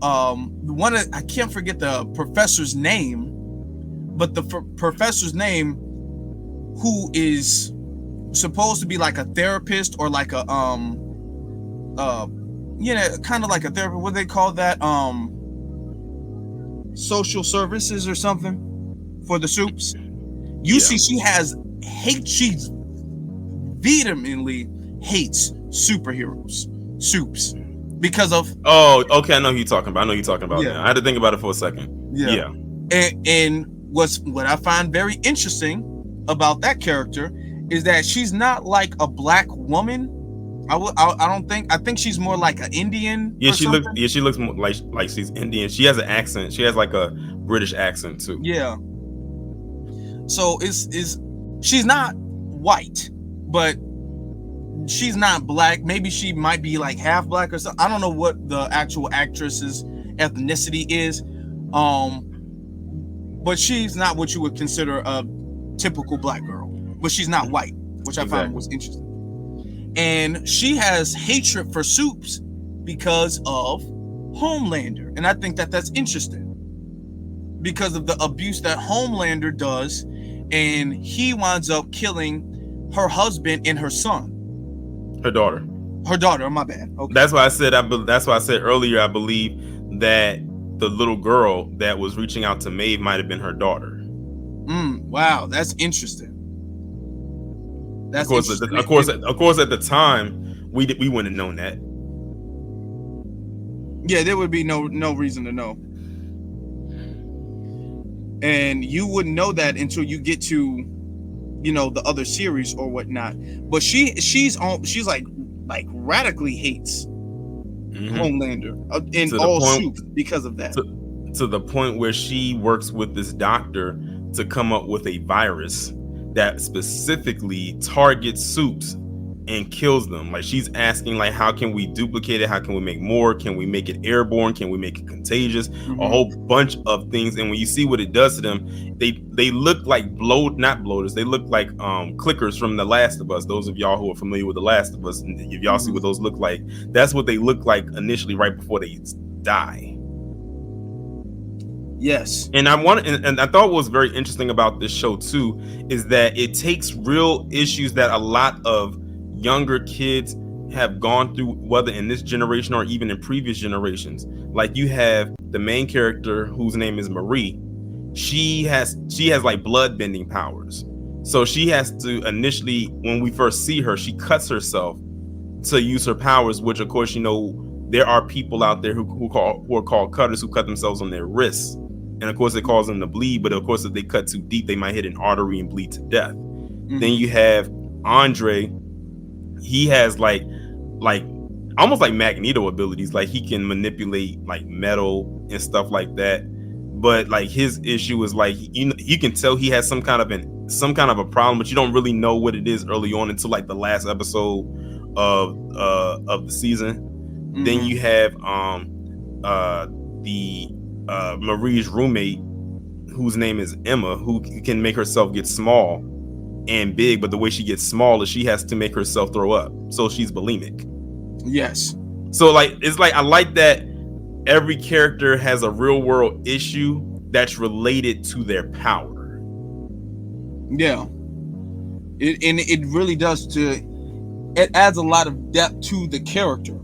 I can't forget the professor's name, but the professor's name, who is supposed to be like a therapist or like a kind of like a therapist. What do they call that? Social services or something for the Soups. You see, she she vehemently hates superheroes, Soups, because of. Oh, okay. I know who you're talking about. Yeah. Now. I had to think about it for a second. Yeah. And what I find very interesting about that character is that she's not like a black woman. I don't think. I think she's more like an Indian. Yeah, she looks more like she's Indian. She has an accent. She has like a British accent too. Yeah. So she's not white, but she's not black. Maybe she might be like half black or something. I don't know what the actual actress's ethnicity is. But she's not what you would consider a typical black girl. But she's not white, which I find was interesting. And she has hatred for Soups because of Homelander. And I think that that's interesting because of the abuse that Homelander does, and he winds up killing her husband and her son. Her daughter. My bad. Okay. That's why I said earlier, I believe that the little girl that was reaching out to Maeve might have been her daughter. Wow, that's interesting. Of course, at the time, we wouldn't have known that. Yeah, there would be no reason to know, and you wouldn't know that until you get to, the other series or whatnot. But she's like radically hates Homelander in all Soups because of that. To the point where she works with this doctor to come up with a virus that specifically targets Soups and kills them. Like, she's asking, like, how can we duplicate it? How can we make more? Can we make it airborne? Can we make it contagious? A whole bunch of things. And when you see what it does to them, they look like not bloaters. They look like clickers from The Last of Us. Those of y'all who are familiar with The Last of Us, if y'all see what those look like, that's what they look like initially right before they die. Yes. And I thought what was very interesting about this show too is that it takes real issues that a lot of younger kids have gone through, whether in this generation or even in previous generations. Like, you have the main character whose name is Marie. She has like blood bending powers. So she has to initially, when we first see her, she cuts herself to use her powers, which of course, there are people out there who are called cutters, who cut themselves on their wrists. And of course, it causes them to bleed. But of course, if they cut too deep, they might hit an artery and bleed to death. Then you have Andre. He has like almost like Magneto abilities. Like, he can manipulate like metal and stuff like that. but like his issue is like you can tell he has some kind of a problem, but you don't really know what it is early on until like the last episode of the season. Mm-hmm. Then you have the Marie's roommate, whose name is Emma, who can make herself get small and big, but the way she gets small is she has to make herself throw up, so she's bulimic. Yes. So like it's like I like that every character has a real world issue that's related to their power. Yeah. It really does it adds a lot of depth to the character.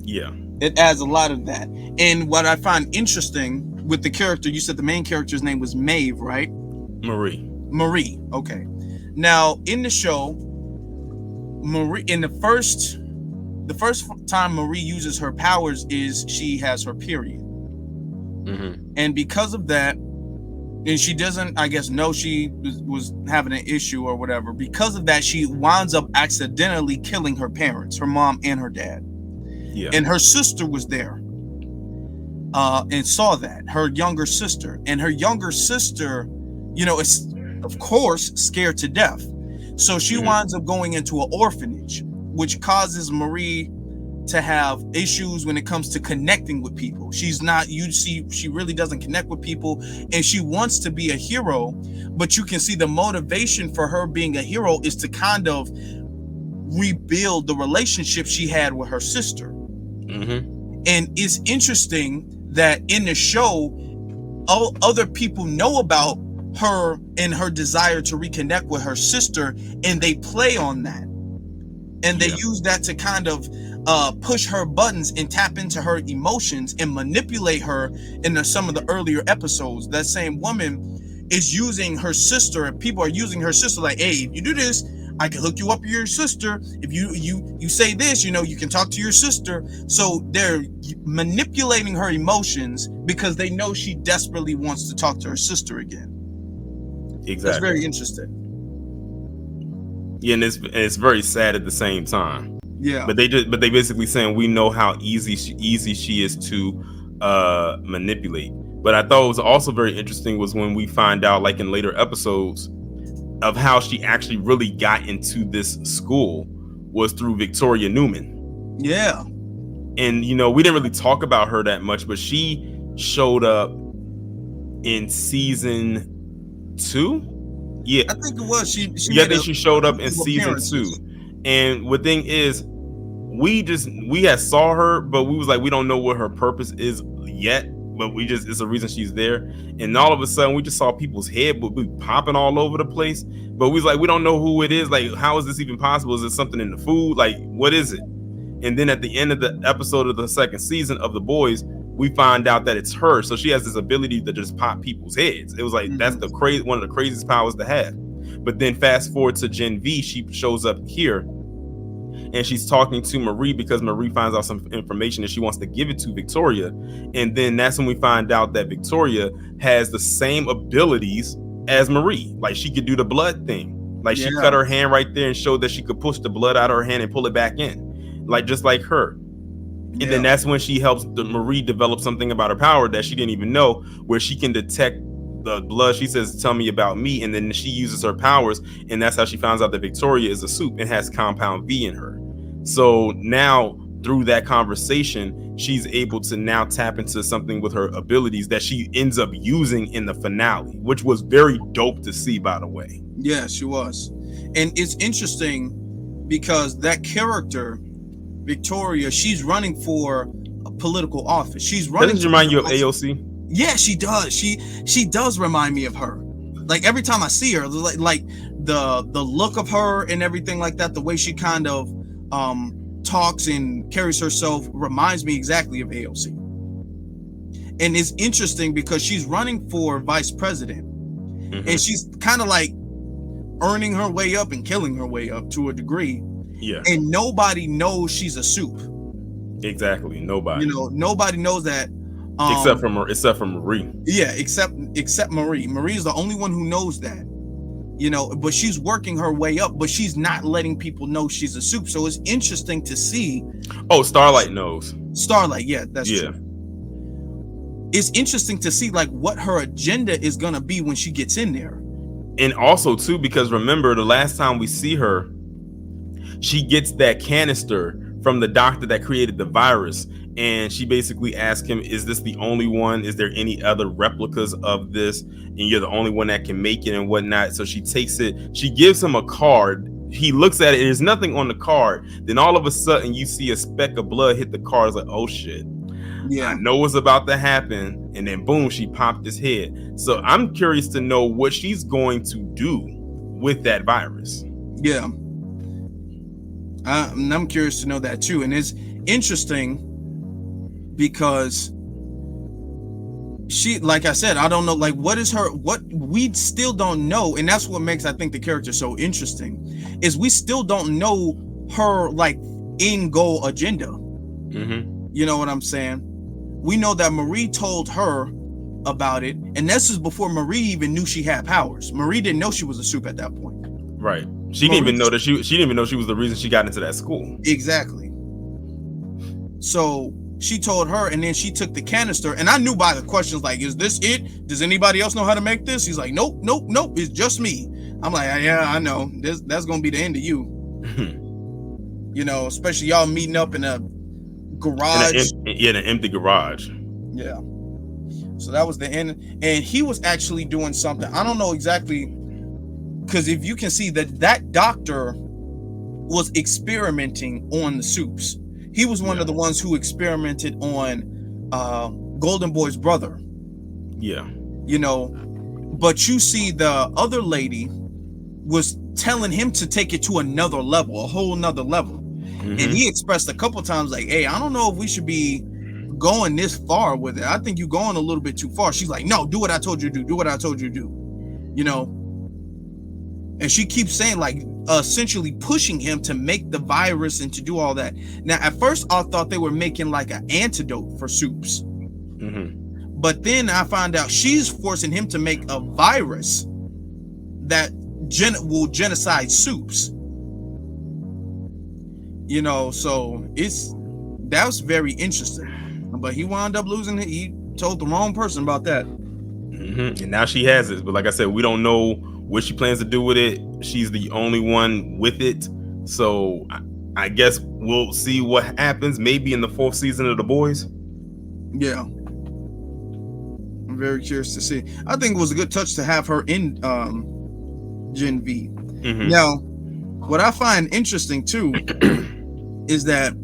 Yeah. It adds a lot of that. And what I find interesting with the character, you said the main character's name was Maeve, right? Marie. Okay. Now in the show, Marie, in the first time Marie uses her powers is she has her period. Mm-hmm. And because of that, and she doesn't, I guess, know she was having an issue or whatever. Because of that, she winds up accidentally killing her parents, her mom and her dad. Yeah. And her sister was there and saw that, her younger sister. And her younger sister, is, of course, scared to death. So she winds up going into an orphanage, which causes Marie to have issues when it comes to connecting with people. She really doesn't connect with people, and she wants to be a hero, but you can see the motivation for her being a hero is to kind of rebuild the relationship she had with her sister. Mm-hmm. And it's interesting that in the show, other people know about her and her desire to reconnect with her sister, and they play on that. And they use that to kind of push her buttons and tap into her emotions and manipulate her in some of the earlier episodes. That same woman is using her sister, and people are using her sister like, hey, if you do this, I can hook you up with your sister. If you say this, you can talk to your sister. So they're manipulating her emotions because they know she desperately wants to talk to her sister again. Exactly. That's very interesting. Yeah, and it's very sad at the same time. Yeah. But they basically saying we know how easy she is to manipulate. But I thought it was also very interesting was when we find out, like in later episodes, of how she actually really got into this school was through Victoria Newman. Yeah. And we didn't really talk about her that much, but she showed up in season 2. Yeah, I think it was. She showed up in season 2. And the thing is, we had saw her, but we was like, we don't know what her purpose is yet. But it's a reason she's there. And all of a sudden, we just saw people's head would be popping all over the place. But we was like, we don't know who it is. Like, how is this even possible? Is it something in the food? Like, what is it? And then at the end of the episode of the second season of The Boys, we find out that it's her. So she has this ability to just pop people's heads. It was like, that's one of the craziest powers to have. But then fast forward to Gen V, she shows up here and she's talking to Marie because Marie finds out some information and she wants to give it to Victoria. And then that's when we find out that Victoria has the same abilities as Marie. Like she could do the blood thing. Like she cut her hand right there and showed that she could push the blood out of her hand and pull it back in. Like just like her. And then that's when she helps Marie develop something about her power that she didn't even know, where she can detect the blood. She says, tell me about me. And then she uses her powers. And that's how she finds out that Victoria is a soup and has compound V in her. So now through that conversation, she's able to now tap into something with her abilities that she ends up using in the finale, which was very dope to see, by the way. Yeah, she was. And it's interesting because that character, Victoria, she's running for a political office. She's running. Doesn't she remind you of AOC? Yeah, she does. She does remind me of her. Like every time I see her, like the look of her and everything like that, the way she kind of talks and carries herself reminds me exactly of AOC. And it's interesting because she's running for vice president, and she's kind of like earning her way up and killing her way up to a degree. Yeah. And nobody knows she's a soup. Exactly. Nobody. Nobody knows that. Except for Marie. Yeah, except Marie. Marie's the only one who knows that. But she's working her way up, but she's not letting people know she's a soup. So it's interesting to see. Oh, Starlight knows. Starlight, yeah, that's true. it's interesting to see like what her agenda is gonna be when she gets in there. And also too, because remember the last time we see her, she gets that canister from the doctor that created the virus, and she basically asks him, is this the only one? Is there any other replicas of this? And you're the only one that can make it and whatnot. So she takes it, she gives him a card. He looks at it, there's nothing on the card. Then all of a sudden you see a speck of blood hit the card. It's like, oh shit. Yeah, I know what's about to happen. And then boom, she popped his head. So I'm curious to know what she's going to do with that virus. Yeah. I'm curious to know that too. And it's interesting because she, like I said, I don't know, like what we still don't know. And that's what makes, I think, the character so interesting, is we still don't know her like end goal agenda. Mm-hmm. You know what I'm saying? We know that Marie told her about it, and this is before Marie even knew she had powers. Marie didn't know she was a soup at that point. Right. She didn't even know that she didn't even know she was the reason she got into that school. Exactly. So she told her, and then she took the canister, and I knew by the questions, like, is this it? Does anybody else know how to make this? He's like, nope, it's just me. I'm like, yeah, I know. That's gonna be the end of you. You know, especially y'all meeting up in a garage. In an empty garage. Yeah. So that was the end. And he was actually doing something. I don't know exactly, because if you can see that doctor was experimenting on the soups. He was one of the ones who experimented on Golden Boy's brother. Yeah. You know, but you see the other lady was telling him to take it to another level, a whole nother level. Mm-hmm. And he expressed a couple times like, hey, I don't know if we should be going this far with it. I think you're going a little bit too far. She's like, no, do what I told you to do. Do what I told you to do. You know? And she keeps saying, like, essentially pushing him to make the virus and to do all that. Now, at first, I thought they were making like an antidote for soups. Mm-hmm. But then I found out she's forcing him to make a virus that will genocide soups. You know, so that was very interesting. But he wound up losing it. He told the wrong person about that. Mm-hmm. And now she has it. But like I said, we don't know what she plans to do with it. She's the only one with it. So I guess we'll see what happens maybe in the 4th season of The Boys. Yeah. I'm very curious to see. I think it was a good touch to have her in Gen V. Mm-hmm. Now, what I find interesting too is that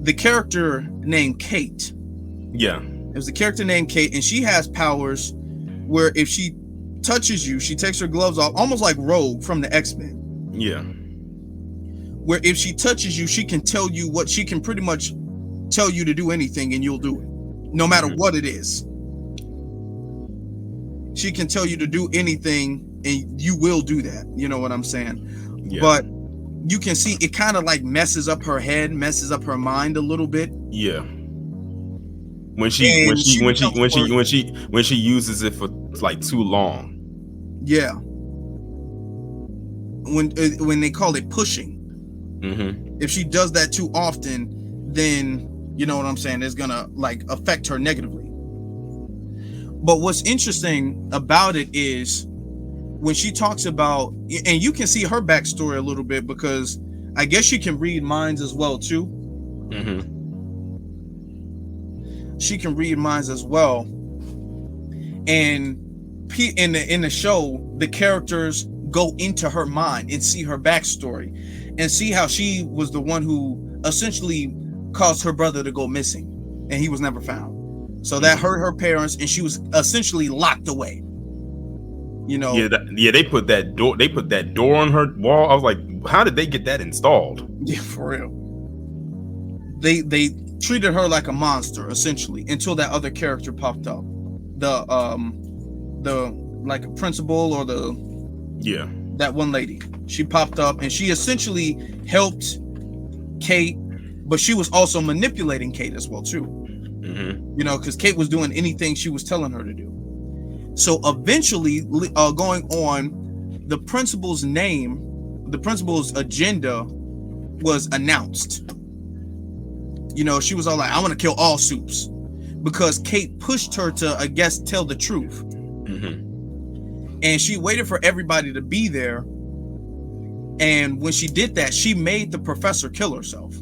the character named Kate. Yeah. It was the character named Kate, and she has powers where if she touches you, she takes her gloves off, almost like Rogue from the X-Men. Yeah. Where if she touches you, she can tell you what, she can pretty much tell you to do anything and you'll do it, no matter what it is. She can tell you to do anything and you will do that. You know what I'm saying? Yeah. But you can see it kind of like messes up her head, messes up her mind a little bit. Yeah. When she uses it for like too long. Yeah. When they call it pushing. Mm-hmm. If she does that too often, then you know what I'm saying, it's gonna like affect her negatively. But what's interesting about it is when she talks about, and you can see her backstory a little bit because I guess she can read minds as well too. Mm-hmm. She can read minds as well, and in the show, the characters go into her mind and see her backstory, and see how she was the one who essentially caused her brother to go missing, and he was never found. So that hurt her parents, and she was essentially locked away. You know. Yeah, they put that door. They put that door on her wall. I was like, how did they get that installed? Yeah, for real. They treated her like a monster essentially until that other character popped up, the like a principal or that one lady. She popped up and she essentially helped Kate, but she was also manipulating Kate as well too. Mm-hmm. You know, because Kate was doing anything she was telling her to do. So eventually, going on, the principal's agenda was announced. You know, she was all like, I want to kill all soups. because Kate pushed her to, I guess, tell the truth. And she waited for everybody to be there. And when she did that, she made the professor kill herself.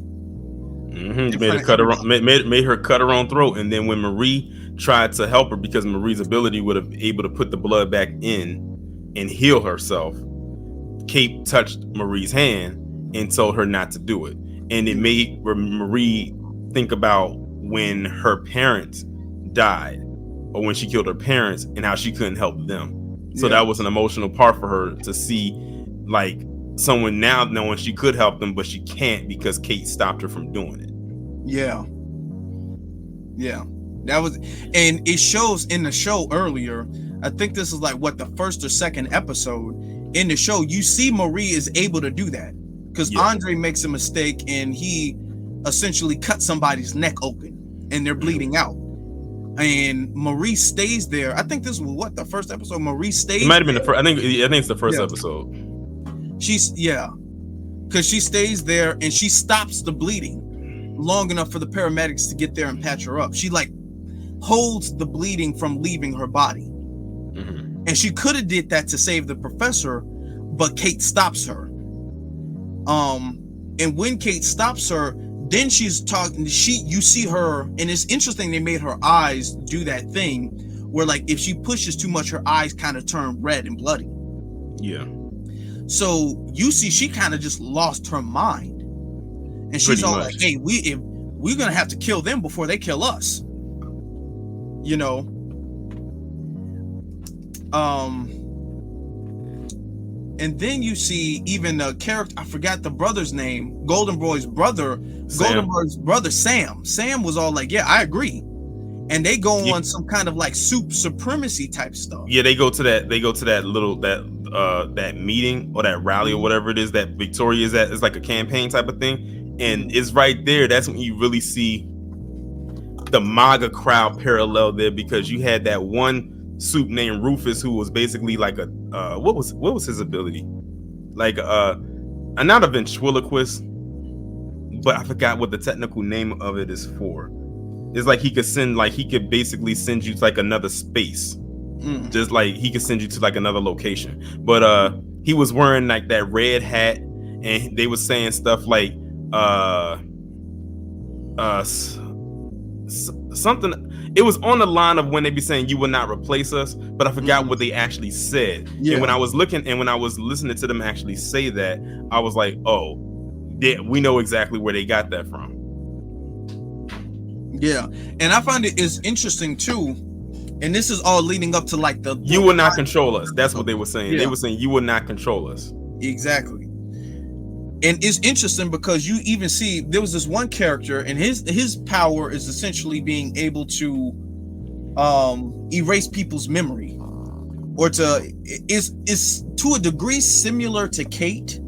Made her cut her own throat. And then when Marie tried to help her, because Marie's ability would have been able to put the blood back in and heal herself, Kate touched Marie's hand and told her not to do it. And it made Marie think about when her parents died, or when she killed her parents, and how she couldn't help them. So that was an emotional part for her to see, like, someone now knowing she could help them, but she can't because Kate stopped her from doing it. Yeah. That was, and it shows in the show earlier. I think this is like what, the first or second episode in the show. You see Marie is able to do that because Andre makes a mistake and he essentially cut somebody's neck open and they're bleeding out. And Marie stays there. I think this was what, the first episode. Marie stays. It might have been the first. I think it's the first episode. Because she stays there and she stops the bleeding long enough for the paramedics to get there and patch her up. She like holds the bleeding from leaving her body. And she could have did that to save the professor, but Kate stops her. And when Kate stops her, then she's talking. You see her, and it's interesting. They made her eyes do that thing where, like, if she pushes too much, her eyes kind of turn red and bloody. Yeah. So you see, she kind of just lost her mind, and she's all like, "Hey, we're gonna have to kill them before they kill us." You know. And then you see even a character, I forgot the brother's name, Golden Boy's brother, Sam. Sam was all like, yeah, I agree. And they go on some kind of like soup supremacy type stuff. Yeah, they go to that meeting or that rally or whatever it is that Victoria is at. It's like a campaign type of thing. And it's right there. That's when you really see the MAGA crowd parallel there, because you had that one soup named Rufus who was basically like a what was his ability, like not a ventriloquist, but I forgot what the technical name of it is for. It's like he could basically send you to like another space, just like he could send you to like another location. But he was wearing like that red hat, and they were saying stuff like something. It was on the line of when they be saying you will not replace us, but I forgot what they actually said. Yeah. And when I was listening to them actually say that, I was like, oh, yeah, we know exactly where they got that from. Yeah, and I find it is interesting too. And this is all leading up to like you will not control us. That's what they were saying. Yeah. They were saying you will not control us. Exactly. And it's interesting because you even see there was this one character, and his power is essentially being able to erase people's memory, or is to a degree similar to Kate,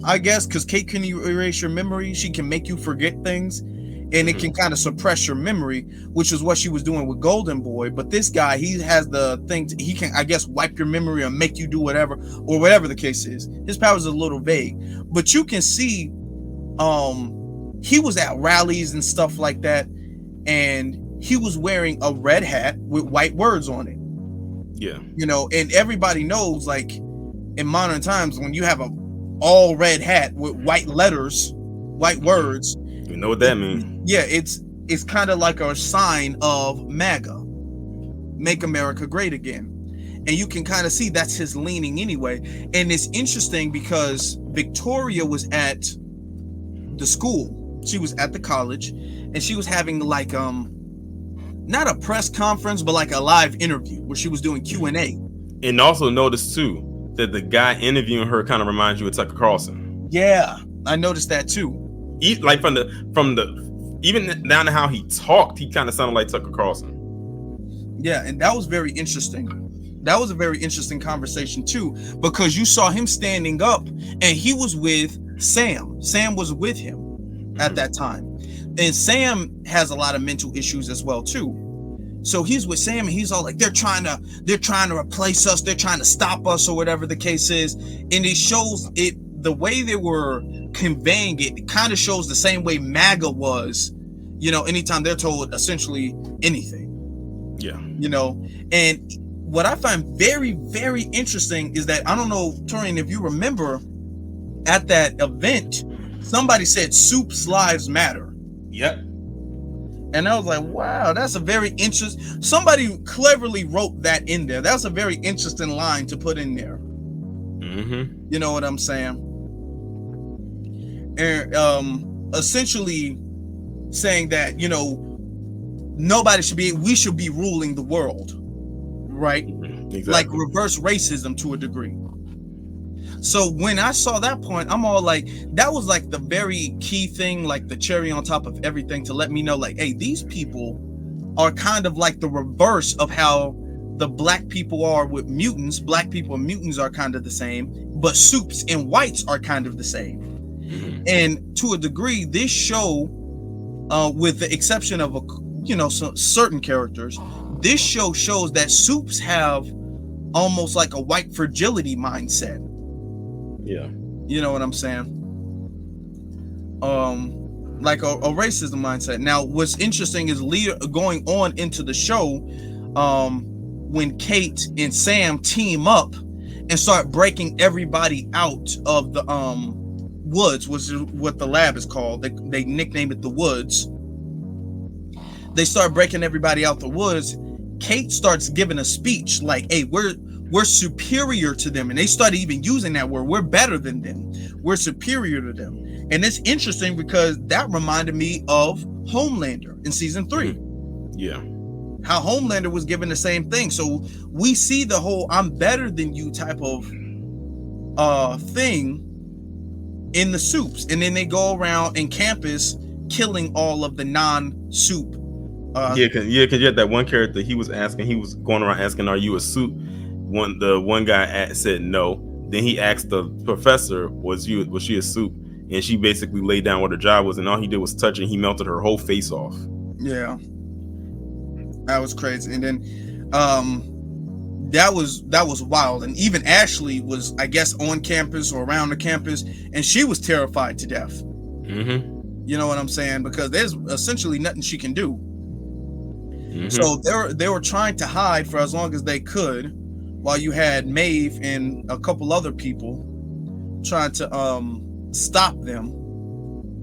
I guess, because Kate can erase your memory. She can make you forget things, and it can kind of suppress your memory, which is what she was doing with Golden Boy. But this guy, he has the thing he can, I guess, wipe your memory or make you do whatever, or whatever the case is. His powers are a little vague, but you can see he was at rallies and stuff like that, and he was wearing a red hat with white words on it. Yeah. You know, and everybody knows, like, in modern times, when you have a all red hat with white letters, white words, you know what that means. Yeah, it's kind of like a sign of MAGA, Make America Great Again. And you can kind of see that's his leaning anyway. And it's interesting because Victoria was at the school. She was at the college, and she was having like not a press conference, but like a live interview where she was doing Q&A. And also notice too that the guy interviewing her kind of reminds you of Tucker Carlson. Yeah, I noticed that too. Like from the even down to how he talked, he kind of sounded like Tucker Carlson. Yeah, and that was very interesting. That was a very interesting conversation too, because you saw him standing up, and he was with Sam. Sam was with him at that time, and Sam has a lot of mental issues as well too. So he's with Sam, and he's all like, they're trying to replace us, they're trying to stop us, or whatever the case is. And it shows it, the way they were conveying it kind of shows the same way MAGA was, anytime they're told essentially anything. Yeah. And what I find very, very interesting is that, I don't know, Taurean, if you remember at that event, somebody said Soup's lives matter. Yep. And I was like, wow, that's a very interesting, somebody cleverly wrote that in there. That's a very interesting line to put in there. Mm-hmm. You know what I'm saying? And essentially saying that, we should be ruling the world, right? Exactly. Like reverse racism to a degree. So when I saw that point, I'm all like, that was like the very key thing, like the cherry on top of everything, to let me know, like, hey, these people are kind of like the reverse of how the black people are with mutants. Black people and mutants are kind of the same, but Supes and whites are kind of the same. Mm-hmm. And to a degree, this show, with the exception of some certain characters, this show shows that Supes have almost like a white fragility mindset. Yeah. You know what I'm saying? Like a racism mindset. Now, what's interesting is going on into the show, when Kate and Sam team up and start breaking everybody out of the woods, which is what the lab is called. They nicknamed it the Woods. They start breaking everybody out the woods. Kate starts giving a speech like, hey, we're superior to them. And they started even using that word. We're better than them. We're superior to them. And it's interesting because that reminded me of Homelander in season 3. Yeah. How Homelander was given the same thing. So we see the whole I'm better than you type of thing in the Supes. And then they go around in campus killing all of the non-Supe. Because you had that one character, he was going around asking, are you a Supe? The one guy said no. Then he asked the professor, was she a Supe? And she basically laid down what her job was, and all he did was touch it, and he melted her whole face off. Yeah. That was crazy. And then that was wild. And even Ashley was, I guess, on campus or around the campus, and she was terrified to death. Mm-hmm. You know what I'm saying? Because there's essentially nothing she can do. Mm-hmm. So they were trying to hide for as long as they could, while you had Maeve and a couple other people trying to stop them,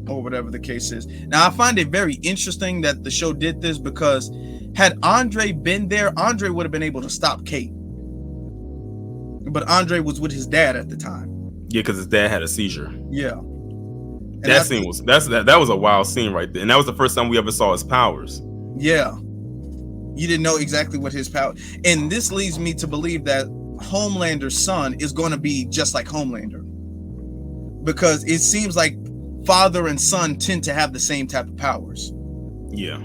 or whatever the case is. Now, I find it very interesting that the show did this, because had Andre been there, Andre would have been able to stop Kate. But Andre was with his dad at the time. Yeah, because his dad had a seizure. Yeah. That was a wild scene right there. And that was the first time we ever saw his powers. Yeah. You didn't know exactly what his power. And this leads me to believe that Homelander's son is going to be just like Homelander. Because it seems like father and son tend to have the same type of powers. Yeah.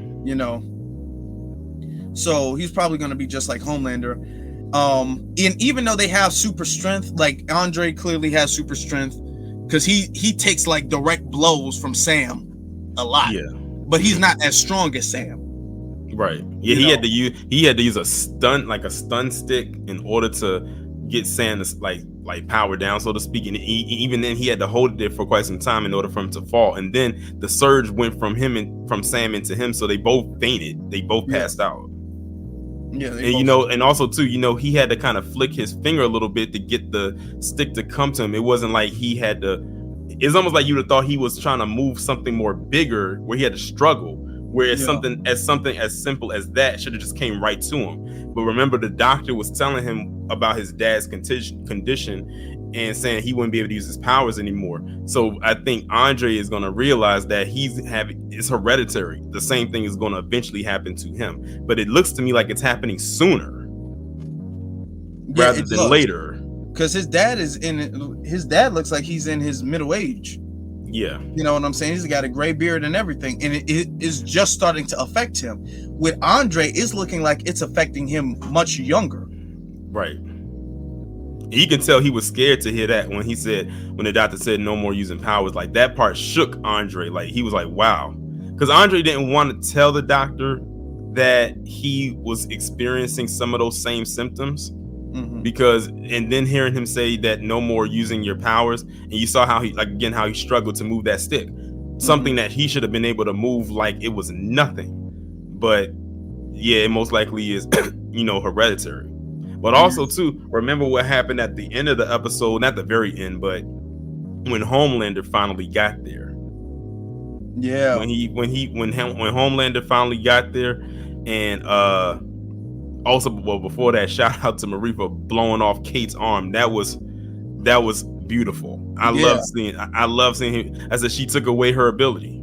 So he's probably going to be just like Homelander. And even though they have super strength, like Andre clearly has super strength, because he takes like direct blows from Sam a lot. Yeah. But he's not as strong as Sam. Right. Yeah, he had to use a stun stick in order to get Sam to like power down, so to speak. And even then, he had to hold it there for quite some time in order for him to fall. And then the surge went from Sam into him, so they both fainted. They both passed out. Yeah, and and also too, he had to kind of flick his finger a little bit to get the stick to come to him. It wasn't like he had to. It's almost like you'd have thought he was trying to move something more bigger, where he had to struggle. Whereas something as simple as that should have just came right to him. But remember, the doctor was telling him about his dad's condition and saying he wouldn't be able to use his powers anymore. So I think Andre is going to realize that it's hereditary. The same thing is going to eventually happen to him. But it looks to me like it's happening sooner rather than later. Because his dad looks like he's in his middle age. Yeah. You know what I'm saying? He's got a gray beard and everything, and it is just starting to affect him. With Andre, it's looking like it's affecting him much younger. Right. You can tell he was scared to hear that when the doctor said no more using powers. Like, that part shook Andre. Like, he was like, wow. Because Andre didn't want to tell the doctor that he was experiencing some of those same symptoms. Mm-hmm. And then hearing him say that no more using your powers, and you saw how he struggled to move that stick. something that he should have been able to move like it was nothing. But yeah, it most likely is, hereditary. But also too, remember what happened at the end of the episode, not the very end, but when Homelander finally got there. Yeah. When Homelander finally got there, and also, well, before that, shout out to Marie for blowing off Kate's arm. That was beautiful. I love seeing him. I said she took away her ability.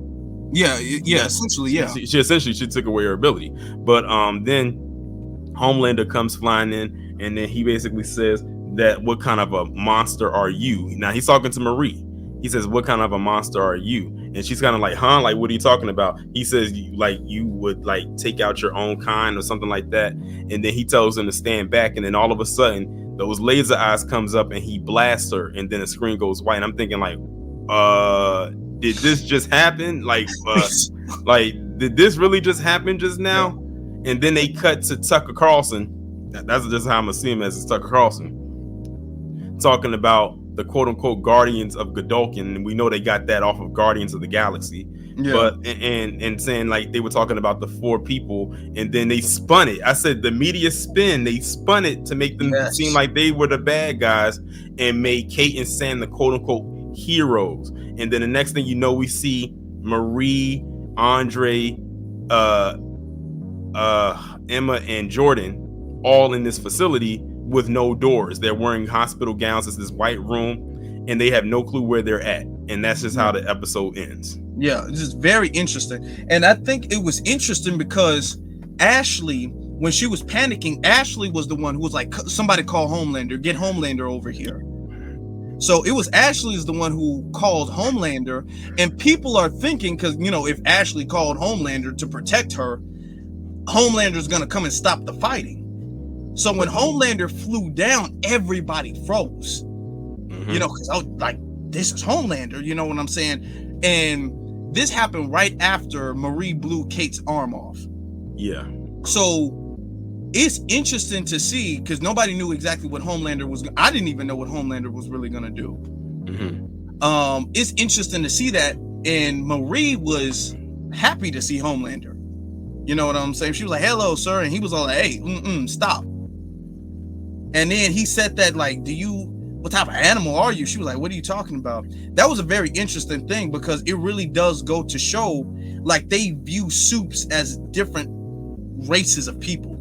Yeah, essentially, yeah. She essentially took away her ability. But then Homelander comes flying in, and then he basically says that, what kind of a monster are you? Now he's talking to Marie. He says, what kind of a monster are you? And she's kind of like, huh? Like, what are you talking about? He says, you would like take out your own kind or something like that. And then he tells him to stand back. And then all of a sudden, those laser eyes comes up and he blasts her. And then the screen goes white. And I'm thinking like, did this just happen? Like, did this really just happen just now? Yeah. And then they cut to Tucker Carlson. That's just how I'm gonna see him, as it's Tucker Carlson, talking about the quote unquote Guardians of Godolkin, and we know they got that off of Guardians of the Galaxy. Yeah. But and saying like they were talking about the 4 people, and then they spun it. I said the media spin, they spun it to make them seem like they were the bad guys and made Kate and Sam the quote unquote heroes. And then the next thing you know, we see Marie, Andre, Emma, and Jordan all in this facility with no doors. They're wearing hospital gowns. It's this white room, and they have no clue where they're at. And that's just how the episode ends. Yeah, it's just very interesting. And I think it was interesting because Ashley, when she was panicking, Ashley was the one who was like, somebody call Homelander, get Homelander over here. So it was Ashley's the one who called Homelander, and people are thinking, because, if Ashley called Homelander to protect her, Homelander's going to come and stop the fighting. So when Homelander flew down, everybody froze, because I was like, this is Homelander, you know what I'm saying? And this happened right after Marie blew Kate's arm off. Yeah. So it's interesting to see, because nobody knew exactly what Homelander was. I didn't even know what Homelander was really going to do. Mm-hmm. It's interesting to see that. And Marie was happy to see Homelander. You know what I'm saying? She was like, hello, sir. And he was all like, hey, stop. And then he said that, like, what type of animal are you? She was like, what are you talking about? That was a very interesting thing, because it really does go to show, like, they view supes as different races of people,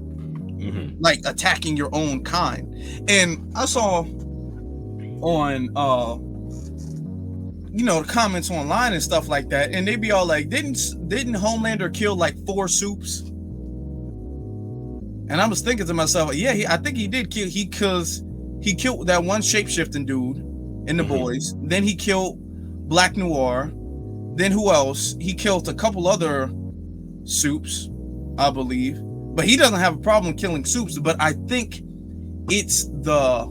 like attacking your own kind. And I saw on, the comments online and stuff like that, and they be all like, didn't Homelander kill like 4 supes? And I was thinking to myself, I think he did kill. He killed that one shapeshifting dude in the boys. Then he killed Black Noir. Then who else? He killed a couple other supes, I believe. But he doesn't have a problem killing supes. But I think it's the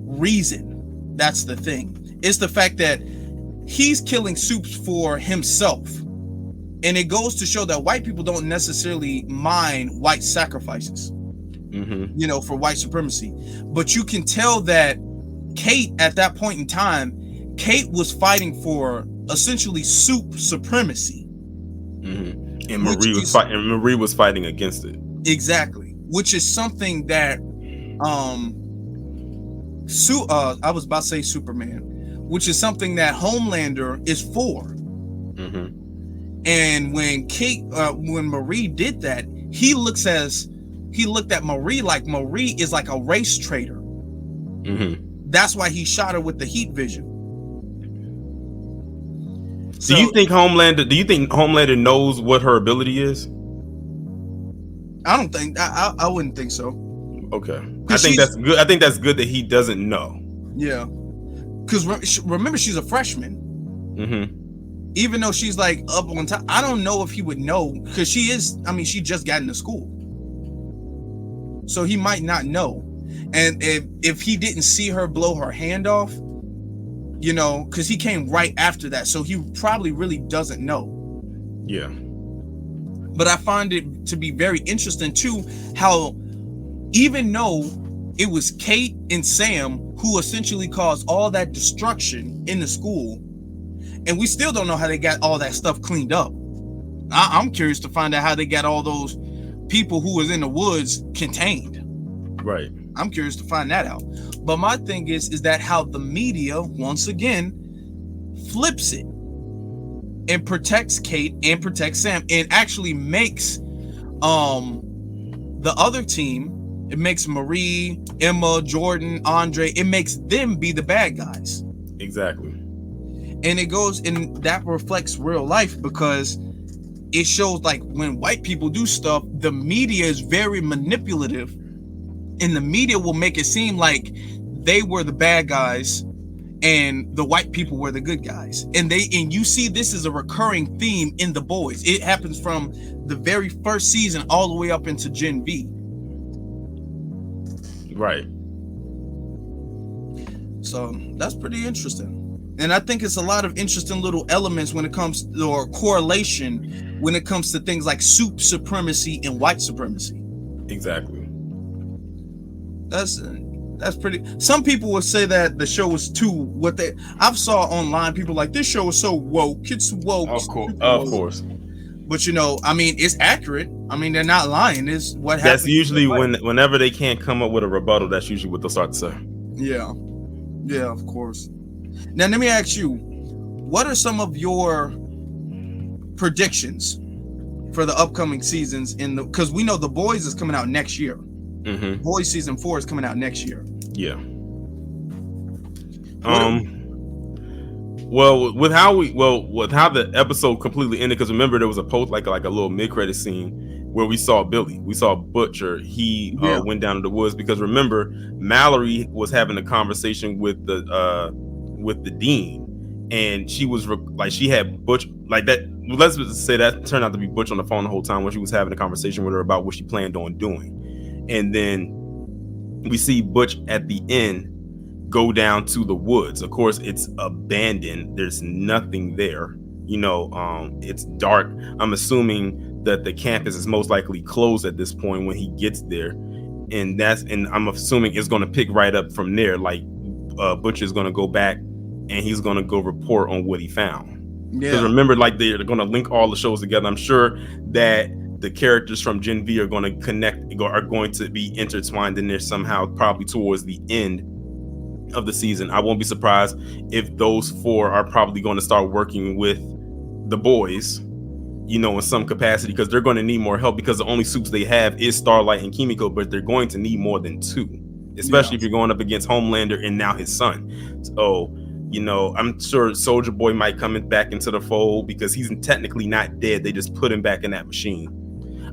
reason. That's the thing. It's the fact that he's killing supes for himself. And it goes to show that white people don't necessarily mind white sacrifices, for white supremacy. But you can tell that Kate, at that point in time, Kate was fighting for essentially supe supremacy. And Marie was fighting against it. Exactly. Which is something that I was about to say Superman, which is something that Homelander is for. And when Marie did that, he looked at Marie like Marie is like a race traitor. That's why he shot her with the heat vision. Do you think Homelander knows what her ability is? I don't think I wouldn't think so. Okay. I think that's good. I think that's good that he doesn't know. Yeah. Because remember, she's a freshman. Even though she's like up on top, I don't know if he would know, because she just got into school. So he might not know. And if he didn't see her blow her hand off, because he came right after that. So he probably really doesn't know. Yeah. But I find it to be very interesting too, how even though it was Kate and Sam who essentially caused all that destruction in the school, and we still don't know how they got all that stuff cleaned up. I'm curious to find out how they got all those people who was in the woods contained. Right. I'm curious to find that out. But my thing is that how the media once again flips it and protects Kate and protects Sam, and actually makes the other team, it makes Marie, Emma, Jordan, Andre, it makes them be the bad guys. Exactly. And it goes, and that reflects real life, because it shows like when white people do stuff, the media is very manipulative, and the media will make it seem like they were the bad guys and the white people were the good guys. And you see this is a recurring theme in The Boys. It happens from the very first season all the way up into Gen V. Right. So that's pretty interesting. And I think it's a lot of interesting little elements when it comes to, or correlation when it comes to things like soup supremacy and white supremacy. Exactly. That's pretty. Some people would say that the show was too I've saw online people like, this show is so woke. It's woke. Of course. But I mean, it's accurate. I mean, they're not lying. It's what happens. That's usually whenever they can't come up with a rebuttal, that's usually what they'll start to say. Yeah. Yeah, of course. Now, let me ask you, what are some of your predictions for the upcoming seasons because we know The Boys is coming out next year. Mm-hmm. Boys season 4 is coming out next year. Yeah. Well, with how the episode completely ended, because remember there was a post like a little mid-credit scene where we saw Billy, we saw Butcher. He went down to the woods because remember Mallory was having a conversation with the dean, and she was she had Butch like that. Let's just say that turned out to be Butch on the phone the whole time when she was having a conversation with her about what she planned on doing, and then we see Butch at the end go down to the woods. Of course, it's abandoned. There's nothing there. It's dark. I'm assuming that the campus is most likely closed at this point when he gets there, and I'm assuming it's going to pick right up from there. Like Butch is going to go back and he's going to go report on what he found. Because remember, like they're going to link all the shows together. I'm sure that the characters from Gen V are going to are going to be intertwined in there somehow, probably towards the end of the season. I won't be surprised if those 4 are probably going to start working with the boys, in some capacity, because they're going to need more help, because the only suits they have is Starlight and Kimiko, but they're going to need more than 2, especially if you're going up against Homelander and now his son. So, I'm sure Soldier Boy might come back into the fold because he's technically not dead. They just put him back in that machine.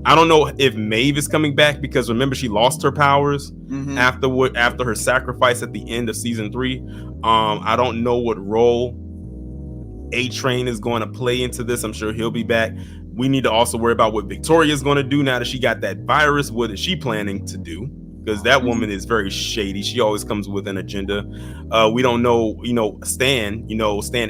I don't know if Maeve is coming back, because remember she lost her powers after her sacrifice at the end of season 3. I don't know what role A-Train is going to play into this. I'm sure he'll be back. We need to also worry about what Victoria is going to do now that she got that virus. What is she planning to do? Because that woman is very shady. She always comes with an agenda. We don't know, Stan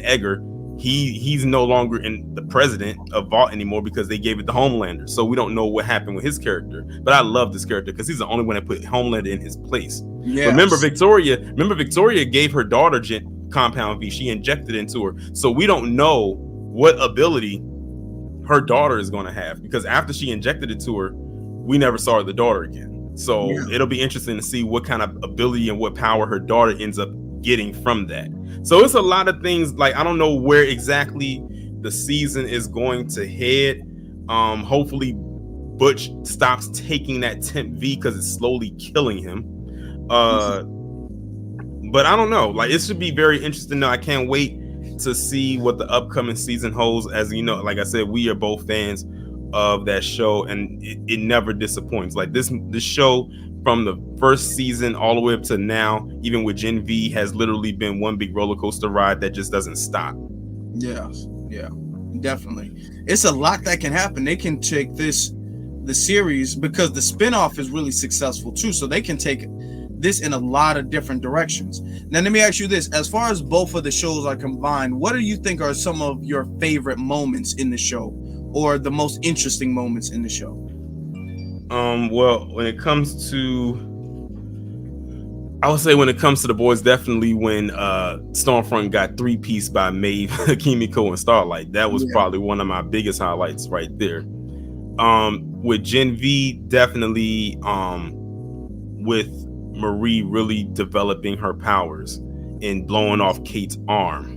Egger. He's no longer the president of Vault anymore because they gave it to Homelander. So we don't know what happened with his character. But I love this character because he's the only one that put Homelander in his place. Yes. Remember Victoria gave her daughter Compound V. She injected into her. So we don't know what ability her daughter is going to have, because after she injected it to her, we never saw the daughter again. So it'll be interesting to see what kind of ability and what power her daughter ends up getting from that. So it's a lot of things. Like, I don't know where exactly the season is going to head. Hopefully Butch stops taking that Temp V because it's slowly killing him. But I don't know. Like, it should be very interesting. I can't wait to see what the upcoming season holds. As you know, like I said, we are both fans of that show, and it never disappoints. Like this show, from the first season all the way up to now, even with Gen V, has literally been one big roller coaster ride that just doesn't stop. Yeah, definitely. It's a lot that can happen. They can take the series, because the spinoff is really successful too, so they can take this in a lot of different directions. Now, let me ask you this: as far as both of the shows are combined, what do you think are some of your favorite moments in the show, or the most interesting moments in the show? Well, when it comes to, I would say when it comes to the boys, definitely when Stormfront got 3-piece by Maeve, Kimiko, and Starlight. That was probably one of my biggest highlights right there. With Gen V, definitely with Marie really developing her powers and blowing off Kate's arm.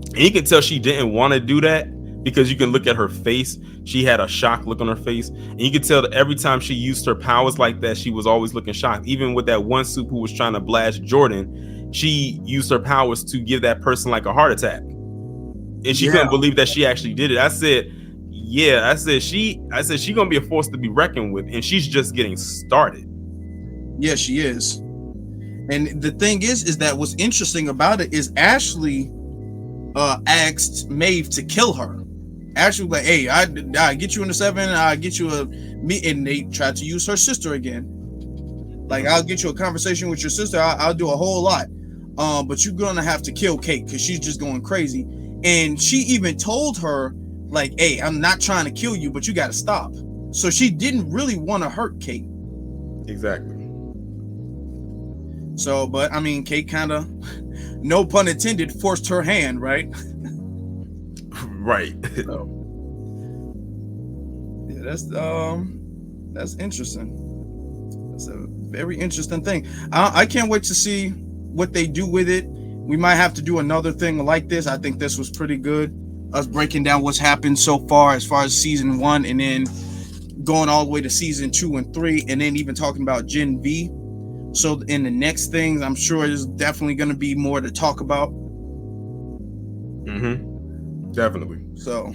And you can tell she didn't want to do that, because you can look at her face. She had a shock look on her face, and you could tell that every time she used her powers like that, she was always looking shocked. Even with that one suit who was trying to blast Jordan, she used her powers to give that person like a heart attack, and she couldn't believe that she actually did it. I said she gonna be a force to be reckoned with, and she's just getting started. Yeah, she is. And the thing is that what's interesting about it is Ashley asked Maeve to kill her. Ashley was like, hey, I get you in the 7, I get you and they tried to use her sister again. Like, I'll get you a conversation with your sister, I'll do a whole lot, but you're gonna have to kill Kate because she's just going crazy. And she even told her, like, hey, I'm not trying to kill you, but you gotta stop. So she didn't really want to hurt Kate. Exactly. So, but I mean, Kate kind of, no pun intended, forced her hand, right? Right. So, yeah, that's interesting. That's a very interesting thing. I can't wait to see what they do with it. We might have to do another thing like this. I think this was pretty good. Us breaking down what's happened so far as season 1, and then going all the way to season 2 and 3, and then even talking about Gen V. So in the next things, I'm sure there's definitely going to be more to talk about. Definitely. So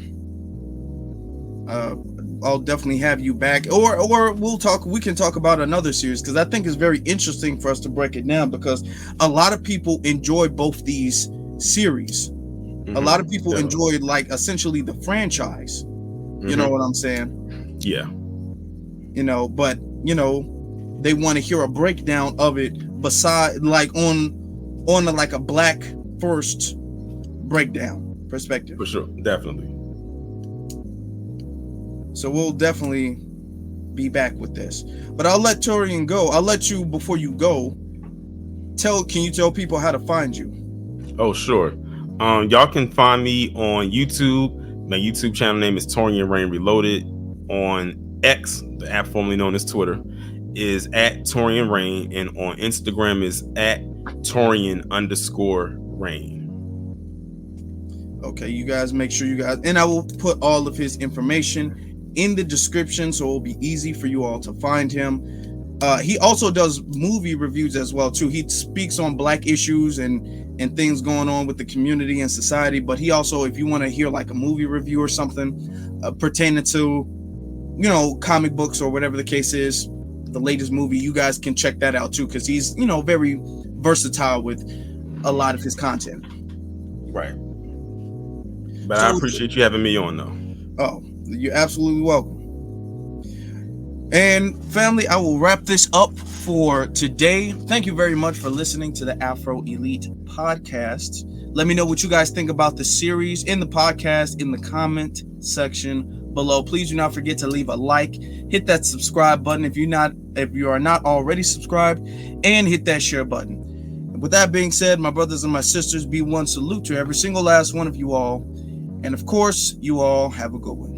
I'll definitely have you back, or we can talk about another series, because I think it's very interesting for us to break it down, because a lot of people enjoy both these series. A lot of people enjoy, like, essentially the franchise. You know what I'm saying? Yeah. But they want to hear a breakdown of it, beside, like, on like a Black first breakdown perspective. For sure, definitely. So we'll definitely be back with this. But I'll let Taurean go. I'll let you, before you go, can you tell people how to find you? Oh, sure. Y'all can find me on YouTube. My YouTube channel name is Taurean Reign Reloaded. On X, the app formerly known as Twitter, is at Taurean Reign, and on Instagram is at Taurean_Reign. Okay, you guys make sure you guys, and I will put all of his information in the description, so it'll be easy for you all to find him. He also does movie reviews as well too. He speaks on Black issues and things going on with the community and society. But he also, if you want to hear like a movie review or something pertaining to, comic books or whatever the case is, the latest movie, you guys can check that out too, because he's very versatile with a lot of his content. Right. But I appreciate you having me on, though. Oh, you're absolutely welcome. And family, I will wrap this up for today. Thank you very much for listening to the Afro Elite podcast. Let me know what you guys think about the series in the podcast in the comment section below. Please do not forget to leave a like, hit that subscribe button if you are not already subscribed, and hit that share button. And with that being said, my brothers and my sisters, be one salute to every single last one of you all. And of course, you all have a good one.